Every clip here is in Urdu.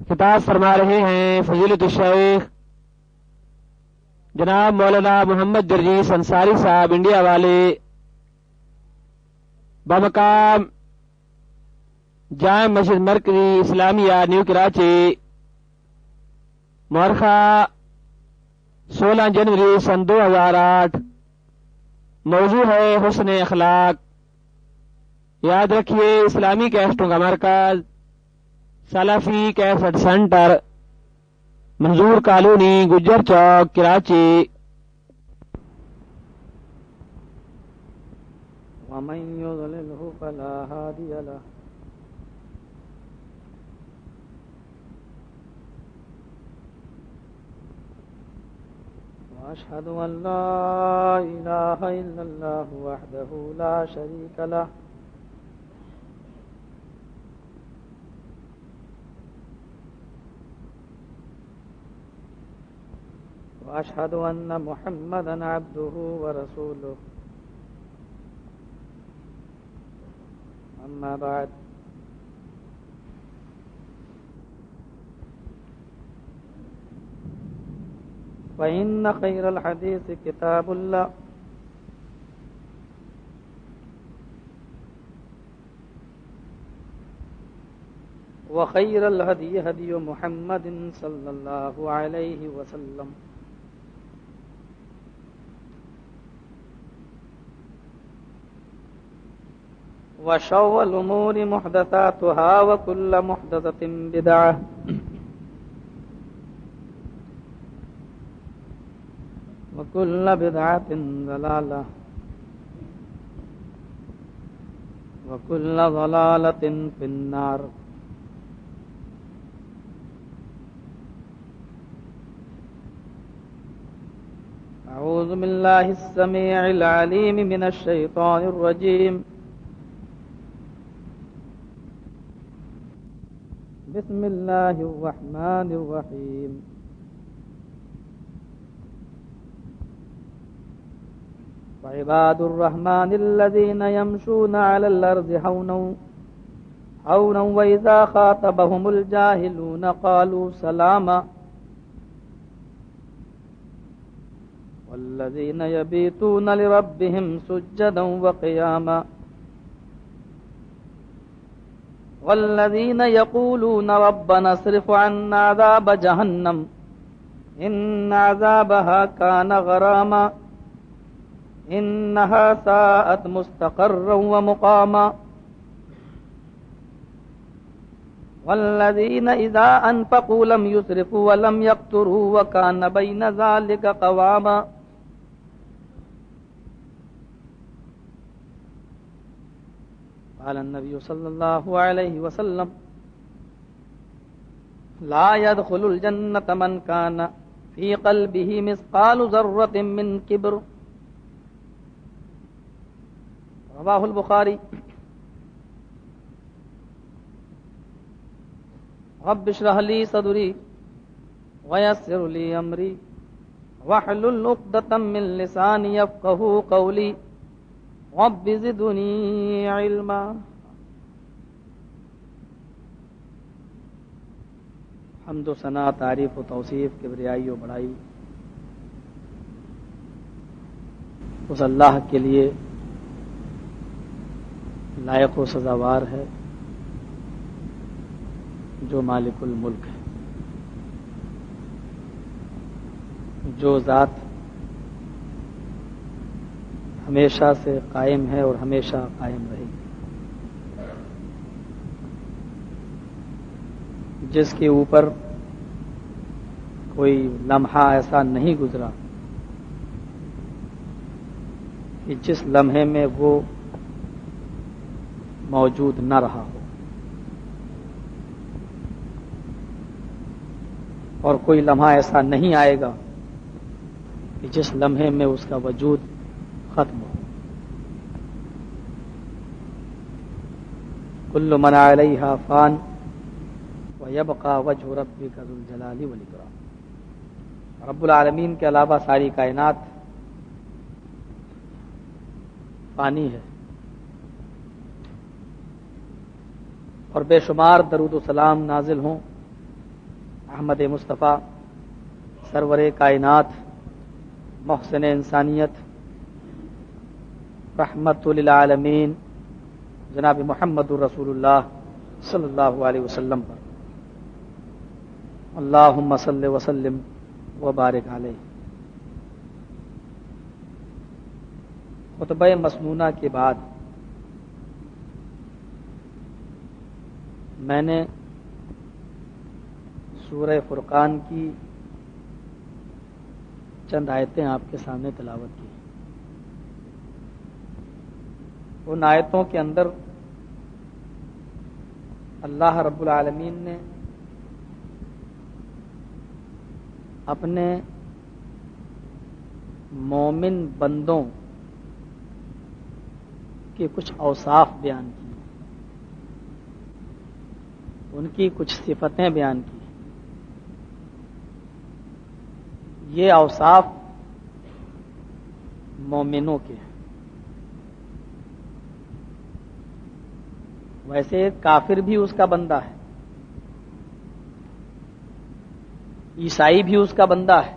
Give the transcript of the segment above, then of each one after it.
خطاب فرما رہے ہیں فضیلت الشیخ جناب مولانا محمد درجیس انصاری صاحب انڈیا والے، بمقام جامع مسجد مرکزی اسلامیہ نیو کراچی، مورخہ 16 جنوری سن 2008۔ موضوع ہے حسن اخلاق۔ یاد رکھیے اسلامی کیسٹوں کا مرکز سلفی کیسٹ سینٹر، منظور کالونی، گجر چوک، کراچی۔ ومن يضلله فلا هادي له وأشهد أن لا إله إلا الله وحده لا شريك له وأشهد أن محمدا عبده ورسوله أما بعد فإن خير الحديث كتاب الله وخير الهدي هدي محمد صلى الله عليه وسلم وشر الأمور محدثاتها وكل محدثة بدعة وكل بدعة ضلالة وكل ضلالة في النار۔ أعوذ بالله السميع العليم من الشيطان الرجيم، بسم الله الرحمن الرحيم۔ وعباد الرحمن الذين يمشون على الأرض هونا وإذا خاطبهم الجاهلون قالوا سلاما والذين يبيتون لربهم سجدا وقياما والذين يقولون ربنا اصرف عنا عذاب جهنم إن عذابها كان غراما إنها ساءت مستقرا ومقاما والذين إذا أنفقوا لم يسرفوا ولم يقتروا وكان بين ذلك قواما قال النبي صلى الله عليه وسلم لا يدخل الجنة من كان في قلبه مثقال ذرة من كبر، رواه البخاري۔ رب اشرح لي صدري ويسر لي أمري واحلل عقدة من لساني يفقهوا قولي رب زدني علما۔ حمد و ثنا، تعریف و توصیف، کبریائی و بڑائی اس اللہ کے لیے لائق و سزاوار ہے جو مالک الملک ہے، جو ذات ہمیشہ سے قائم ہے اور ہمیشہ قائم رہے گی، جس کے اوپر کوئی لمحہ ایسا نہیں گزرا کہ جس لمحے میں وہ موجود نہ رہا ہو، اور کوئی لمحہ ایسا نہیں آئے گا کہ جس لمحے میں اس کا وجود ختم ہو۔ کل من علیہا فان ویبقى وجہ ربک ذو الجلال والاکرام۔ رب العالمین کے علاوہ ساری کائنات فانی ہے، اور بے شمار درود و سلام نازل ہوں احمد مصطفیٰ سرور کائنات محسن انسانیت رحمت للعالمین جناب محمد الرسول اللہ صلی اللہ علیہ وسلم پر اللہم صلی وسلم وبارک علیہ۔ خطبہ مسنونہ کے بعد میں نے سورہ فرقان کی چند آیتیں آپ کے سامنے تلاوت کی۔ ان آیتوں کے اندر اللہ رب العالمین نے اپنے مومن بندوں کے کچھ اوصاف بیان کی، ان کی کچھ صفتیں بیان کی۔ یہ اوصاف مومنوں کے ہیں۔ ویسے کافر بھی اس کا بندہ ہے، عیسائی بھی اس کا بندہ ہے،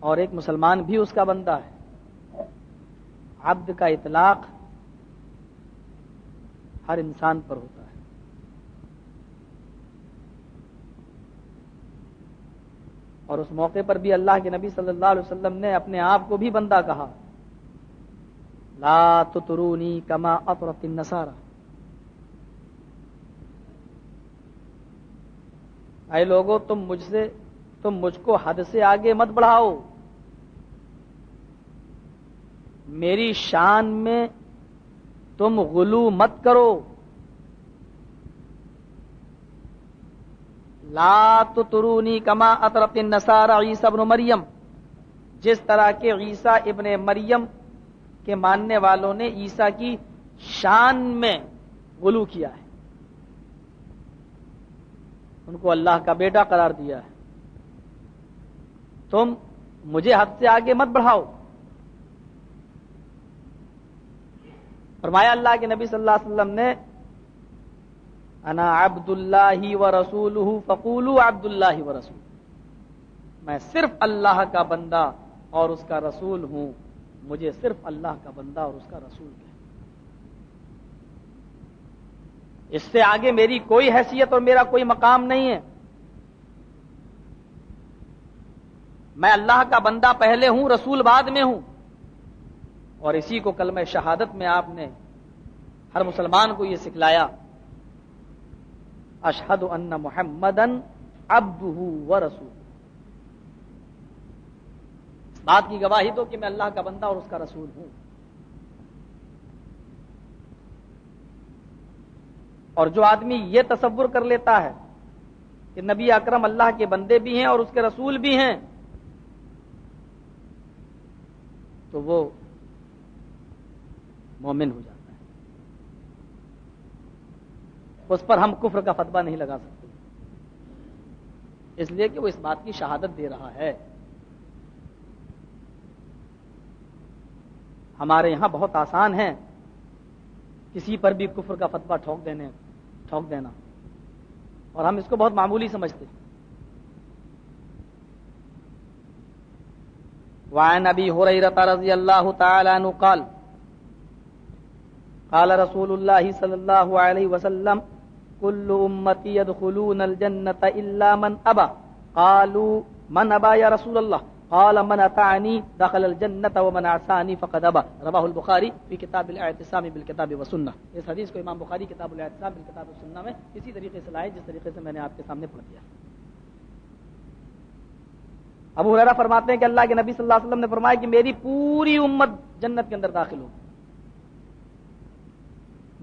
اور ایک مسلمان بھی اس کا بندہ ہے۔ عبد کا اطلاق ہر انسان پر ہوتا ہے۔ اور اس موقع پر بھی اللہ کے نبی صلی اللہ علیہ وسلم نے اپنے آپ کو بھی بندہ کہا، لا تطرونی کما اطرت النصارى، اے لوگو تم مجھ کو حد سے آگے مت بڑھاؤ، میری شان میں تم غلو مت کرو۔ لا تطرونی کما اطرت النصارى عیسی ابن مریم، جس طرح کے عیسیٰ ابن مریم کے ماننے والوں نے عیسیٰ کی شان میں غلو کیا ہے، ان کو اللہ کا بیٹا قرار دیا ہے۔ تم مجھے حد سے آگے مت بڑھاؤ۔ فرمایا اللہ کے نبی صلی اللہ علیہ وسلم نے، انا عبد اللہ ورسولہ فقولوا عبد اللہ ورسولہ، میں صرف اللہ کا بندہ اور اس کا رسول ہوں، مجھے صرف اللہ کا بندہ اور اس کا رسول کہیں۔ اس سے آگے میری کوئی حیثیت اور میرا کوئی مقام نہیں ہے۔ میں اللہ کا بندہ پہلے ہوں، رسول بعد میں ہوں۔ اور اسی کو کلمہ شہادت میں آپ نے ہر مسلمان کو یہ سکھلایا، اشہد ان محمدن عبدہ ورسولہ، اس بات کی گواہی دو کہ میں اللہ کا بندہ اور اس کا رسول ہوں۔ اور جو آدمی یہ تصور کر لیتا ہے کہ نبی اکرم اللہ کے بندے بھی ہیں اور اس کے رسول بھی ہیں، تو وہ مومن ہو جاتا ہے۔ اس پر ہم کفر کا فتویٰ نہیں لگا سکتے، اس لیے کہ وہ اس بات کی شہادت دے رہا ہے۔ ہمارے یہاں بہت آسان ہے کسی پر بھی کفر کا فتویٰ ٹھوک دینا، اور ہم اس کو بہت معمولی سمجھتے ہیں۔ وعن ابی ہریرہ رضی اللہ تعالی عنہ قال قال رسول اللہ صلی اللہ علیہ وسلم کل امتی يدخلون الجنة الا من ابى قالوا من ابى یا رسول اللہ قال من اطاعنی دخل الجنة ومن عصانی فقد ابى، رواہ البخاری فی کتاب الاعتصام بالکتاب والسنہ۔ اس حدیث کو امام بخاری کتاب الاعتصام بالکتاب والسنہ میں اسی طریقے سے لائے جس طریقے سے میں نے آپ کے سامنے پڑھ دیا۔ ابو ہریرہ فرماتے ہیں کہ اللہ کے نبی صلی اللہ علیہ وسلم نے فرمایا کہ میری پوری امت جنت کے اندر داخل ہوگی۔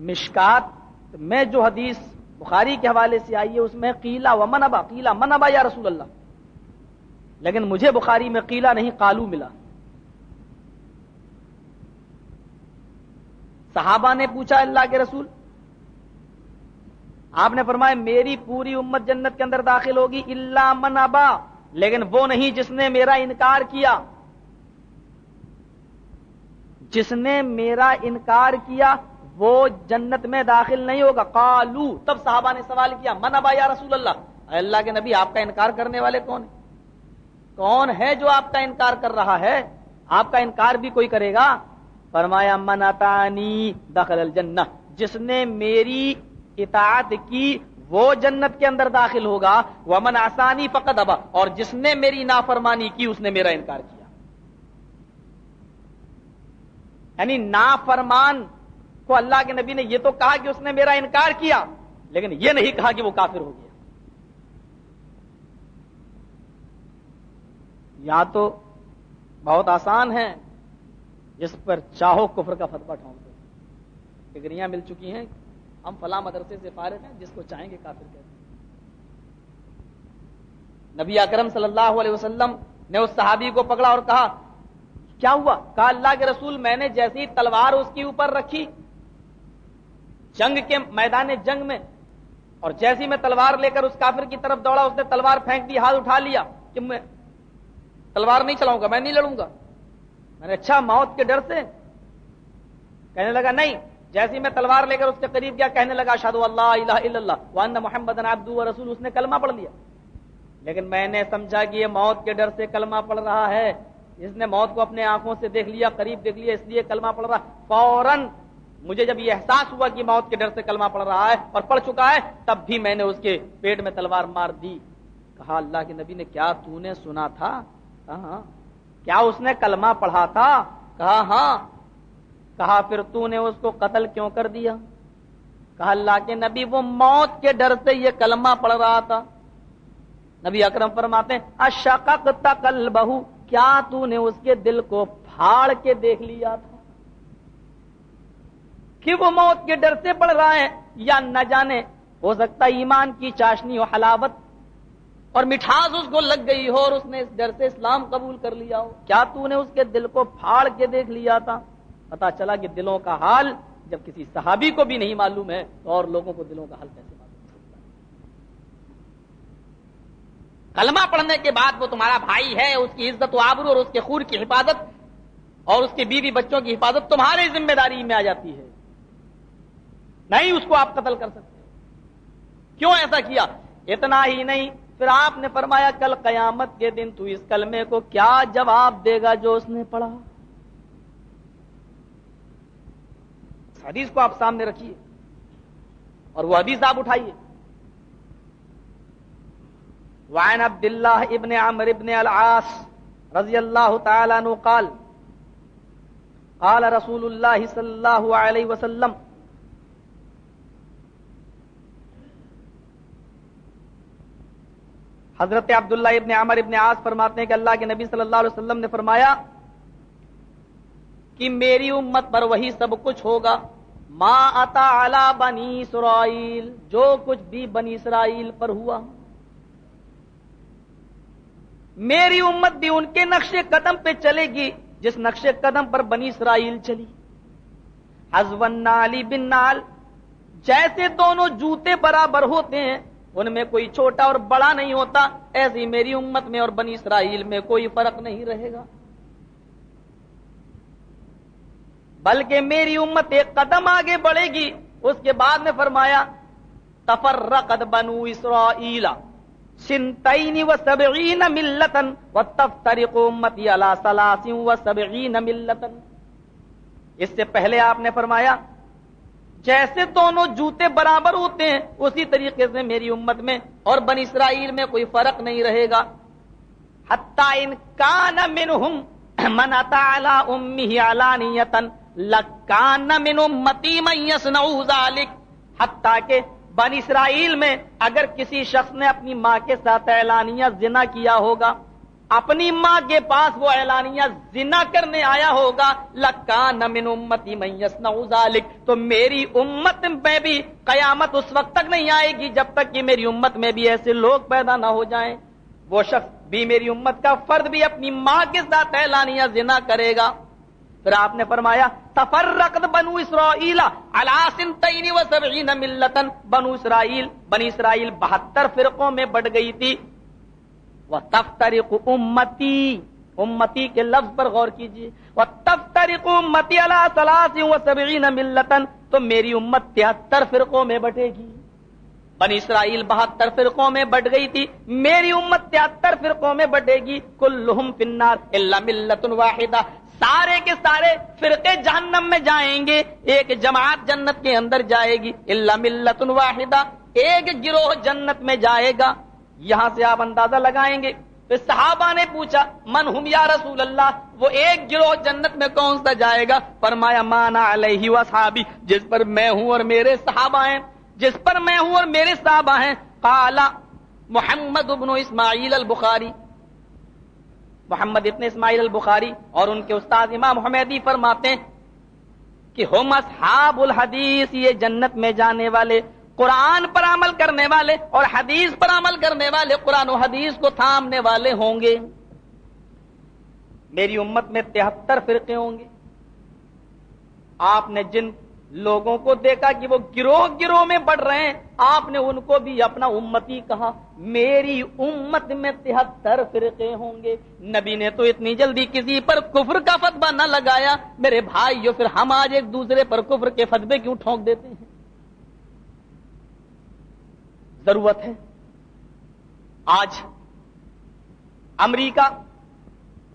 مشکات میں جو حدیث بخاری کے حوالے سے آئی ہے اس میں قیلا ومن ابا، قیلا من ابا یا رسول اللہ، لیکن مجھے بخاری میں قیلا نہیں قالو ملا۔ صحابہ نے پوچھا اللہ کے رسول، آپ نے فرمایا میری پوری امت جنت کے اندر داخل ہوگی الا من ابا، لیکن وہ نہیں جس نے میرا انکار کیا۔ جس نے میرا انکار کیا وہ جنت میں داخل نہیں ہوگا. قالو، تب صحابہ نے سوال کیا من ابا یا رسول اللہ، اے اللہ کے نبی آپ کا انکار کرنے والے کون ہیں؟ کون ہے جو آپ کا انکار کر رہا ہے؟ آپ کا انکار بھی کوئی کرے گا؟ فرمایا من اطاعنی دخل الجنہ، جس نے میری اطاعت کی وہ جنت کے اندر داخل ہوگا. ومن عصانی فقد ابا، اور جس نے میری نافرمانی کی اس نے میرا انکار کیا. یعنی نافرمان کو اللہ کے نبی نے یہ تو کہا کہ اس نے میرا انکار کیا، لیکن یہ نہیں کہا کہ وہ کافر ہو گیا. یا تو بہت آسان ہے، جس پر چاہو کفر کا فتویٰ ٹھونک دو. ڈگریاں مل چکی ہیں، ہم فلاں مدرسے سے فارغ ہیں، جس کو چاہیں گے کافر کہتے ہیں. نبی اکرم صلی اللہ علیہ وسلم نے اس صحابی کو پکڑا اور کہا کیا ہوا؟ کہا اللہ کے رسول میں نے جیسی ہی تلوار اس کے اوپر رکھی جنگ کے میدان جنگ میں، اور جیسی میں تلوار لے کر اس کافر کی طرف دوڑا، اس نے تلوار پھینک دی، ہاتھ اٹھا لیا کہ میں تلوار نہیں چلاؤں گا، میں نہیں لڑوں گا. میں نے اچھا موت کے ڈر سے؟ کہنے لگا نہیں. جیسی میں تلوار لے کر اس کے قریب گیا، کہنے لگا اشہدو اللہ الہ الا اللہ وان محمد عبدہ ورسولہ، اس نے کلمہ پڑھ لیا. لیکن میں نے سمجھا کہ یہ موت کے ڈر سے کلمہ پڑھ رہا ہے، اس نے موت کو اپنے آنکھوں سے دیکھ لیا، قریب دیکھ لیا، اس لیے کلمہ پڑھ رہا. فوراً مجھے جب یہ احساس ہوا کہ موت کے ڈر سے کلمہ پڑھ رہا ہے اور پڑھ چکا ہے، تب بھی میں نے اس کے پیٹ میں تلوار مار دی. کہا اللہ کے نبی نے کیا تو نے سنا تھا؟ ہاں. کیا اس نے کلمہ پڑھا تھا؟ کہا ہاں. کہا پھر تو نے اس کو قتل کیوں کر دیا؟ کہا اللہ کے نبی وہ موت کے ڈر سے یہ کلمہ پڑھ رہا تھا. نبی اکرم فرماتے ہیں اشققت قلبہ، کیا تو نے اس کے دل کو پھاڑ کے دیکھ لیا تھا کہ وہ موت کے ڈر سے پڑھ رہا ہے، یا نہ جانے ہو سکتا ایمان کی چاشنی و حلاوت اور مٹھاس اس کو لگ گئی ہو اور اس نے اس ڈر سے اسلام قبول کر لیا ہو. کیا تو نے اس کے دل کو پھاڑ کے دیکھ لیا تھا؟ پتا چلا کہ دلوں کا حال جب کسی صحابی کو بھی نہیں معلوم ہے تو اور لوگوں کو دلوں کا حال کیسے معلوم ہو سکتا ہے؟ کلمہ پڑھنے کے بعد وہ تمہارا بھائی ہے، اس کی عزت و آبرو اور اس کے خون کی حفاظت اور اس کے بیوی بچوں کی حفاظت تمہاری ذمہ داری میں آ جاتی ہے، نہیں اس کو آپ قتل کر سکتے. کیوں ایسا کیا؟ اتنا ہی نہیں، پھر آپ نے فرمایا کل قیامت کے دن تو اس کلمے کو کیا جواب دے گا جو اس نے پڑھا؟ حدیث کو آپ سامنے رکھیے اور وہ حدیث آپ اٹھائیے. وعن عبد اللہ ابن عمرو ابن العاص رضی اللہ تعالی عنہ قال قال رسول اللہ صلی اللہ علیہ وسلم حضرت عبداللہ ابن عمرو ابن عاص فرماتے ہیں کہ اللہ کے نبی صلی اللہ علیہ وسلم نے فرمایا کہ میری امت پر وہی سب کچھ ہوگا ما اتا علی بنی اسرائیل، جو کچھ بھی بنی اسرائیل پر ہوا. میری امت بھی ان کے نقش قدم پہ چلے گی جس نقش قدم پر بنی اسرائیل چلی. حذو النعل بالنعل، جیسے دونوں جوتے برابر ہوتے ہیں، ان میں کوئی چھوٹا اور بڑا نہیں ہوتا، ایسی میری امت میں اور بنی اسرائیل میں کوئی فرق نہیں رہے گا. بلکہ میری امت ایک قدم آگے بڑھے گی. اس کے بعد نے فرمایا تفرقت بنو اسرائیل سنتین و سبعین ملتن وتفترق امتی علی ثلاث و سبعین ملتن. اس سے پہلے آپ نے فرمایا جیسے دونوں جوتے برابر ہوتے ہیں اسی طریقے سے میری امت میں اور بنی اسرائیل میں کوئی فرق نہیں رہے گا. حتی ان کان منہم من اتی علی امہ علانیۃ لکان من امتی من یصنع ذلک، حتی کہ بنی اسرائیل میں اگر کسی شخص نے اپنی ماں کے ساتھ اعلانیہ زنا کیا ہوگا، اپنی ماں کے پاس وہ اعلانیہ زنا کرنے آیا ہوگا، لکان من امتی من یصنع ذلک، تو میری امت میں بھی قیامت اس وقت تک نہیں آئے گی جب تک کہ میری امت میں بھی ایسے لوگ پیدا نہ ہو جائیں. وہ شخص بھی میری امت کا فرد بھی اپنی ماں کے ساتھ اعلانیہ زنا کرے گا. پھر آپ نے فرمایا تفرقت بنو اسرائیل علی سنتین و سبعین ملتن، بنی اسرائیل 72 فرقوں میں بٹ گئی تھی. وتفترق امتی، امتی کے لفظ پر غور کیجیے. وَتَفْتَرِقُ أُمَّتِي عَلَىٰ 73 مِلَّةً، تو میری امت 73 فرقوں میں بٹے گی. بنی اسرائیل 72 فرقوں میں بٹ گئی تھی، میری امت 73 فرقوں میں بٹے گی. کلہم فی النار الا ملۃ واحدہ، سارے کے سارے فرقے جہنم میں جائیں گے، ایک جماعت جنت کے اندر جائے گی. الا ملۃ واحدہ، ایک گروہ جنت میں جائے گا. یہاں سے آپ اندازہ لگائیں گے. پھر صحابہ نے پوچھا من ہم یا رسول اللہ، وہ ایک گروہ جنت میں کون سا جائے گا؟ فرمایا مانا علیہ واصحابی، جس پر میں ہوں اور میرے صحابہ ہیں، جس پر میں ہوں اور میرے صحابہ ہیں. قال محمد ابن اسماعیل البخاری، محمد ابن اسماعیل البخاری اور ان کے استاد امام حمیدی فرماتے ہیں کہ ہم اصحاب الحدیث، یہ جنت میں جانے والے قرآن پر عمل کرنے والے اور حدیث پر عمل کرنے والے، قرآن و حدیث کو تھامنے والے ہوں گے. میری امت میں 73 فرقے ہوں گے. آپ نے جن لوگوں کو دیکھا کہ وہ گروہ گروہ میں بڑھ رہے ہیں، آپ نے ان کو بھی اپنا امتی کہا. میری امت میں 73 فرقے ہوں گے. نبی نے تو اتنی جلدی کسی پر کفر کا فتویٰ نہ لگایا. میرے بھائیو، پھر ہم آج ایک دوسرے پر کفر کے فتوے کیوں ٹھونک دیتے ہیں؟ ضرورت ہے. آج امریکہ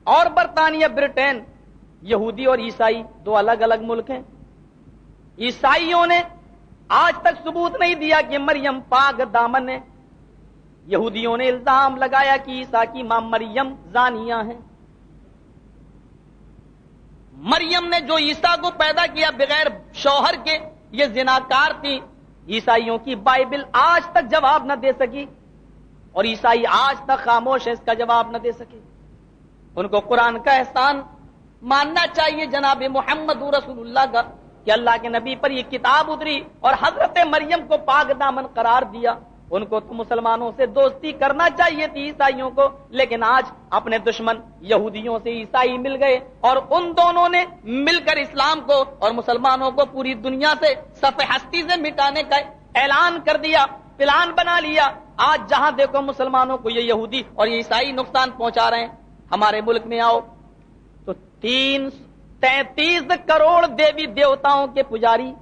اور برطانیہ، برٹین، یہودی اور عیسائی دو الگ الگ ملک ہیں. عیسائیوں نے آج تک ثبوت نہیں دیا کہ مریم پاک دامن ہے. یہودیوں نے الزام لگایا کہ عیسیٰ کی ماں مریم زانیہ ہیں. مریم نے جو عیسیٰ کو پیدا کیا بغیر شوہر کے، یہ زناکار تھی. عیسائیوں کی بائبل آج تک جواب نہ دے سکی، اور عیسائی آج تک خاموش ہے، اس کا جواب نہ دے سکے. ان کو قرآن کا احسان ماننا چاہیے، جناب محمد رسول اللہ کا، کہ اللہ کے نبی پر یہ کتاب اتری اور حضرت مریم کو پاک دامن قرار دیا. ان کو تو مسلمانوں سے دوستی کرنا چاہیے تھی، عیسائیوں کو، لیکن آج اپنے دشمن یہودیوں سے عیسائی مل گئے اور ان دونوں نے مل کر اسلام کو اور مسلمانوں کو پوری دنیا سے صف ہستی سے مٹانے کا اعلان کر دیا، پلان بنا لیا. آج جہاں دیکھو مسلمانوں کو یہ یہودی اور یہ عیسائی نقصان پہنچا رہے ہیں. ہمارے ملک میں آؤ تو 33 کروڑ دیوی دیوتاؤں کے پجاری،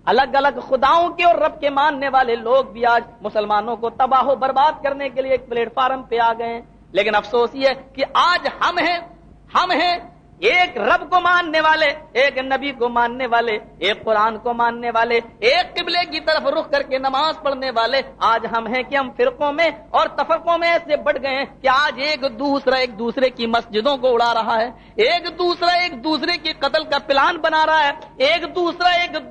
الگ الگ خداؤں کے اور رب کے ماننے والے لوگ بھی آج مسلمانوں کو تباہ و برباد کرنے کے لیے ایک پلیٹ فارم پہ آ گئے ہیں. لیکن افسوس یہ ہے کہ آج ہم ہیں ایک رب کو ماننے والے، ایک نبی کو ماننے والے، ایک قرآن کو ماننے والے، ایک قبلے کی طرف رخ کر کے نماز پڑھنے والے. آج ہم ہیں کہ ہم فرقوں میں اور تفرقوں میں ایسے بڑھ گئے ہیں کہ آج ایک دوسرے کی مسجدوں کو اڑا رہا ہے، ایک دوسرے کی قتل کا پلان بنا رہا ہے، ایک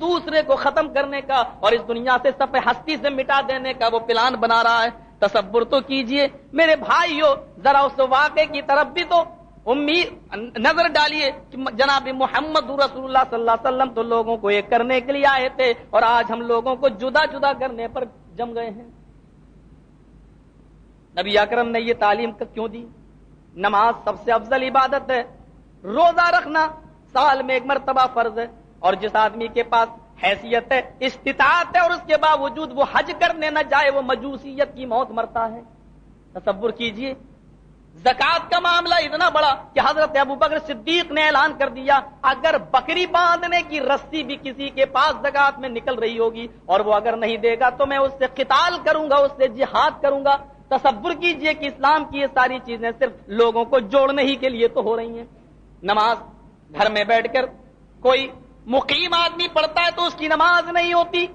دوسرے کو ختم کرنے کا اور اس دنیا سے صف ہستی سے مٹا دینے کا وہ پلان بنا رہا ہے. تصور تو کیجئے میرے بھائیو، ذرا اس واقعے کی طرف بھی تو نظر ڈالیے کہ جناب محمد رسول اللہ صلی اللہ علیہ وسلم تو لوگوں کو ایک کرنے کے لیے آئے تھے، اور آج ہم لوگوں کو جدا جدا کرنے پر جم گئے ہیں. نبی اکرم نے یہ تعلیم کیوں دی؟ نماز سب سے افضل عبادت ہے، روزہ رکھنا سال میں ایک مرتبہ فرض ہے، اور جس آدمی کے پاس حیثیت ہے، استطاعت ہے، اور اس کے باوجود وہ حج کرنے نہ جائے، وہ مجوسیت کی موت مرتا ہے. تصور کیجئے زکات کا معاملہ اتنا بڑا کہ حضرت ابوبکر صدیق نے اعلان کر دیا اگر بکری باندھنے کی رسی بھی کسی کے پاس زکات میں نکل رہی ہوگی اور وہ اگر نہیں دے گا تو میں اس سے قتال کروں گا، اس سے جہاد کروں گا. تصور کیجئے کہ اسلام کی یہ ساری چیزیں صرف لوگوں کو جوڑنے ہی کے لیے تو ہو رہی ہیں. نماز گھر میں بیٹھ کر کوئی مقیم آدمی پڑھتا ہے تو اس کی نماز نہیں ہوتی.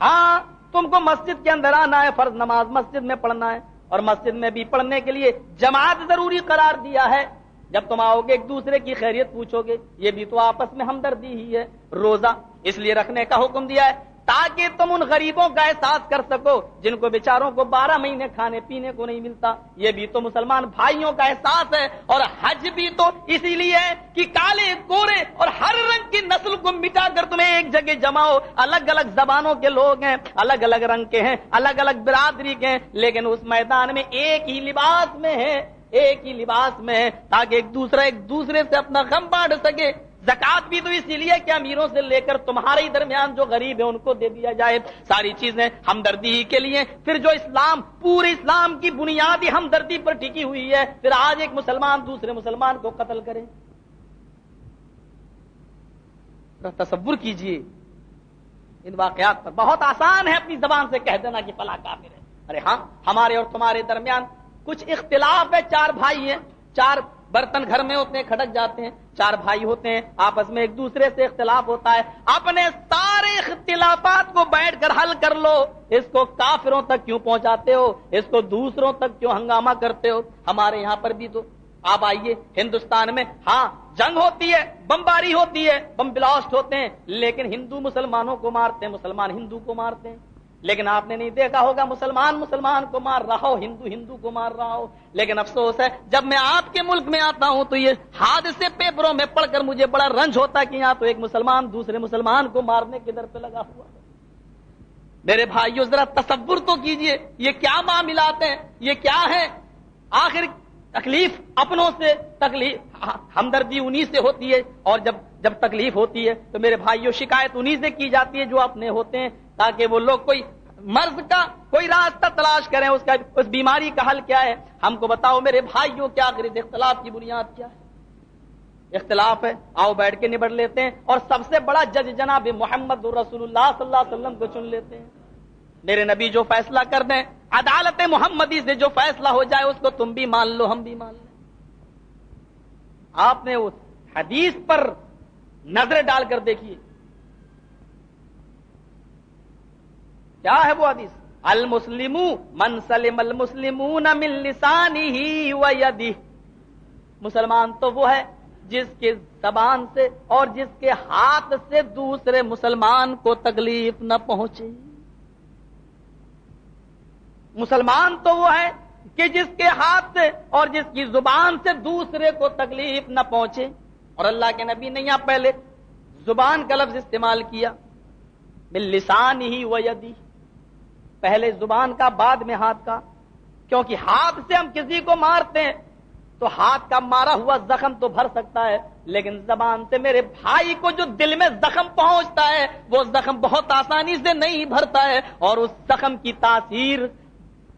ہاں، تم کو مسجد کے اندر آنا ہے، فرض نماز مسجد میں پڑھنا ہے، اور مسجد میں بھی پڑھنے کے لیے جماعت ضروری قرار دیا ہے. جب تم آؤ گے ایک دوسرے کی خیریت پوچھو گے، یہ بھی تو آپس میں ہمدردی ہی ہے. روزہ اس لیے رکھنے کا حکم دیا ہے تاکہ تم ان غریبوں کا احساس کر سکو جن کو بیچاروں کو 12 مہینے کھانے پینے کو نہیں ملتا. یہ بھی تو مسلمان بھائیوں کا احساس ہے. اور حج بھی تو اسی لیے ہے کہ کالے گورے اور ہر رنگ کی نسل کو مٹا کر تمہیں ایک جگہ جماؤ. الگ الگ زبانوں کے لوگ ہیں، الگ الگ رنگ کے ہیں، الگ الگ برادری کے ہیں، لیکن اس میدان میں ایک ہی لباس میں ہے، ایک ہی لباس میں ہے، تاکہ ایک دوسرے سے اپنا غم بانٹ سکے. زکات بھی تو اسی لیے کہ امیروں سے لے کر تمہارے ہی درمیان جو غریب ہیں ان کو دے دیا جائے. ساری چیزیں ہمدردی ہی کے لیے. پھر جو اسلام پورے اسلام کی بنیادی ہمدردی پر ٹکی ہوئی ہے, پھر آج ایک مسلمان دوسرے مسلمان کو قتل کرے. تصور کیجئے ان واقعات پر. بہت آسان ہے اپنی زبان سے کہہ دینا کہ فلاں کافر ہے. ارے ہاں, ہمارے اور تمہارے درمیان کچھ اختلاف ہے. 4 بھائی ہیں, 4 برتن گھر میں ہوتے ہیں, کھڑک جاتے ہیں. 4 بھائی ہوتے ہیں, آپس میں ایک دوسرے سے اختلاف ہوتا ہے. اپنے سارے اختلافات کو بیٹھ کر حل کر لو. اس کو کافروں تک کیوں پہنچاتے ہو؟ اس کو دوسروں تک کیوں ہنگامہ کرتے ہو؟ ہمارے یہاں پر بھی تو آپ آئیے ہندوستان میں, ہاں جنگ ہوتی ہے, بمباری ہوتی ہے, بم بلاسٹ ہوتے ہیں, لیکن ہندو مسلمانوں کو مارتے ہیں, مسلمان ہندو کو مارتے ہیں. لیکن آپ نے نہیں دیکھا ہوگا مسلمان مسلمان کو مار رہا ہو, ہندو ہندو کو مار رہا ہو. لیکن افسوس ہے جب میں آپ کے ملک میں آتا ہوں تو یہ حادثے پیپروں میں پڑھ کر مجھے بڑا رنج ہوتا ہے کہ یہاں تو ایک مسلمان دوسرے مسلمان کو مارنے کے در پہ لگا ہوا ہے. میرے بھائیو ذرا تصور تو کیجئے, یہ کیا معاملات ہیں, یہ کیا ہے؟ آخر تکلیف اپنوں سے, تکلیف ہمدردی انہی سے ہوتی ہے, اور جب تکلیف ہوتی ہے تو میرے بھائیو شکایت انہی سے کی جاتی ہے جو اپنے ہوتے ہیں, تاکہ وہ لوگ کوئی مرض کا کوئی راستہ تلاش کریں, اس بیماری کا حل کیا ہے. ہم کو بتاؤ میرے بھائیوں, کیا آخر اس اختلاف کی بنیاد کیا ہے؟ اختلاف ہے, آؤ بیٹھ کے نبڑ لیتے ہیں, اور سب سے بڑا جج جناب محمد رسول اللہ صلی اللہ علیہ وسلم کو چن لیتے ہیں. میرے نبی جو فیصلہ کر دیں, عدالت محمدی سے جو فیصلہ ہو جائے اس کو تم بھی مان لو, ہم بھی مان لیں. آپ نے اس حدیث پر نظر ڈال کر دیکھیے, کیا ہے وہ حدیث؟ المسلم من سلم المسلمون من لسانه و یدہ. مسلمان تو وہ ہے جس کے زبان سے اور جس کے ہاتھ سے دوسرے مسلمان کو تکلیف نہ پہنچے. مسلمان تو وہ ہے کہ جس کے ہاتھ سے اور جس کی زبان سے دوسرے کو تکلیف نہ پہنچے. اور اللہ کے نبی نے یہاں پہلے زبان کا لفظ استعمال کیا, باللسانہ و یدہ, پہلے زبان کا بعد میں ہاتھ کا. کیونکہ ہاتھ سے ہم کسی کو مارتے ہیں تو ہاتھ کا مارا ہوا زخم تو بھر سکتا ہے, لیکن زبان سے میرے بھائی کو جو دل میں زخم پہنچتا ہے وہ زخم بہت آسانی سے نہیں بھرتا ہے, اور اس زخم کی تاثیر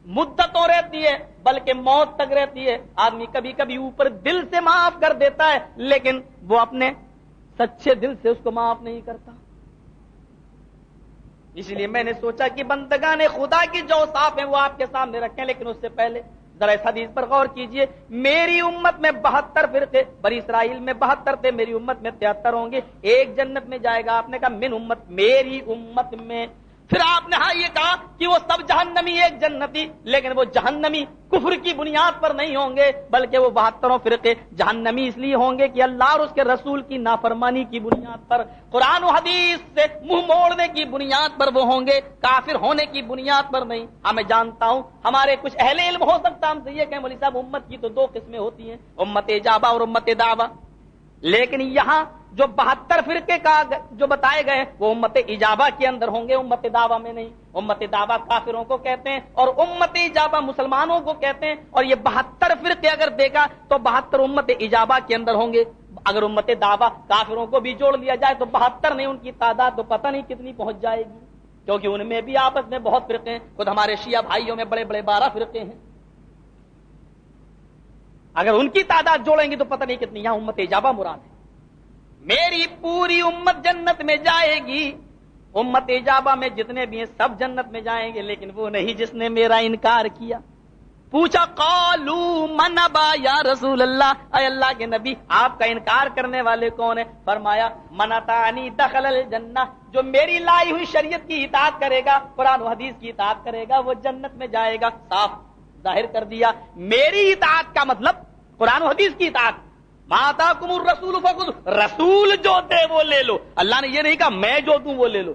مدتوں رہتی ہے, بلکہ موت تک رہتی ہے. آدمی کبھی کبھی اوپر دل سے معاف کر دیتا ہے, لیکن وہ اپنے سچے دل سے اس کو معاف نہیں کرتا. اس لیے میں نے سوچا کہ بندگان خدا کی جو اوصاف ہیں وہ آپ کے سامنے رکھیں, لیکن اس سے پہلے ذرا اس حدیث پر غور کیجئے. میری امت میں 72 فرقے, بنی اسرائیل میں 72 تھے, میری امت میں 73 ہوں گے, ایک جنت میں جائے گا. آپ نے کہا من امت, میری امت میں. پھر آپ نے ہاں یہ کہا کہ وہ سب جہنمی ایک جنتی, لیکن وہ جہنمی کفر کی بنیاد پر نہیں ہوں گے, بلکہ وہ 72 فرقے جہنمی اس لیے ہوں گے کہ اللہ اور اس کے رسول کی نافرمانی کی بنیاد پر, قرآن و حدیث سے منہ موڑنے کی بنیاد پر وہ ہوں گے, کافر ہونے کی بنیاد پر نہیں. ہاں میں جانتا ہوں ہمارے کچھ اہل علم ہو سکتا ہم سے یہ کہیں مولوی صاحب امت کی تو 2 قسمیں ہوتی ہیں, امت اجابہ اور امت دعویٰ. لیکن یہاں جو 72 فرقے کا جو بتائے گئے وہ امت اجابہ کے اندر ہوں گے, امت دعویٰ میں نہیں. امت دعویٰ کافروں کو کہتے ہیں اور امت اجابہ مسلمانوں کو کہتے ہیں. اور یہ 72 فرقے اگر دیکھا تو 72 امت اجابہ کے اندر ہوں گے. اگر امت دعویٰ کافروں کو بھی جوڑ لیا جائے تو 72 نہیں, ان کی تعداد تو پتہ نہیں کتنی پہنچ جائے گی, کیونکہ ان میں بھی آپس میں بہت فرقے ہیں. خود ہمارے شیعہ بھائیوں میں بڑے بڑے 12 فرقے ہیں. اگر ان کی تعداد جوڑیں گی تو پتہ نہیں کتنی. یہاں امت اجابہ مراد ہے. میری پوری امت جنت میں جائے گی, امت اجابہ میں جتنے بھی ہیں سب جنت میں جائیں گے, لیکن وہ نہیں جس نے میرا انکار کیا. پوچھا قالو من ابا یا رسول اللہ, اے اللہ کے نبی آپ کا انکار کرنے والے کون ہیں؟ فرمایا من اطاعنی دخل الجنہ, جو میری لائی ہوئی شریعت کی اطاعت کرے گا, قرآن و حدیث کی اطاعت کرے گا, وہ جنت میں جائے گا. صاف ظاہر کر دیا میری اطاعت کا مطلب قرآن و حدیث کی اطاعت. ما آتاکم الرسول فخذوہ, رسول جو دے وہ لے لو. اللہ نے یہ نہیں کہا میں جو دوں وہ لے لو,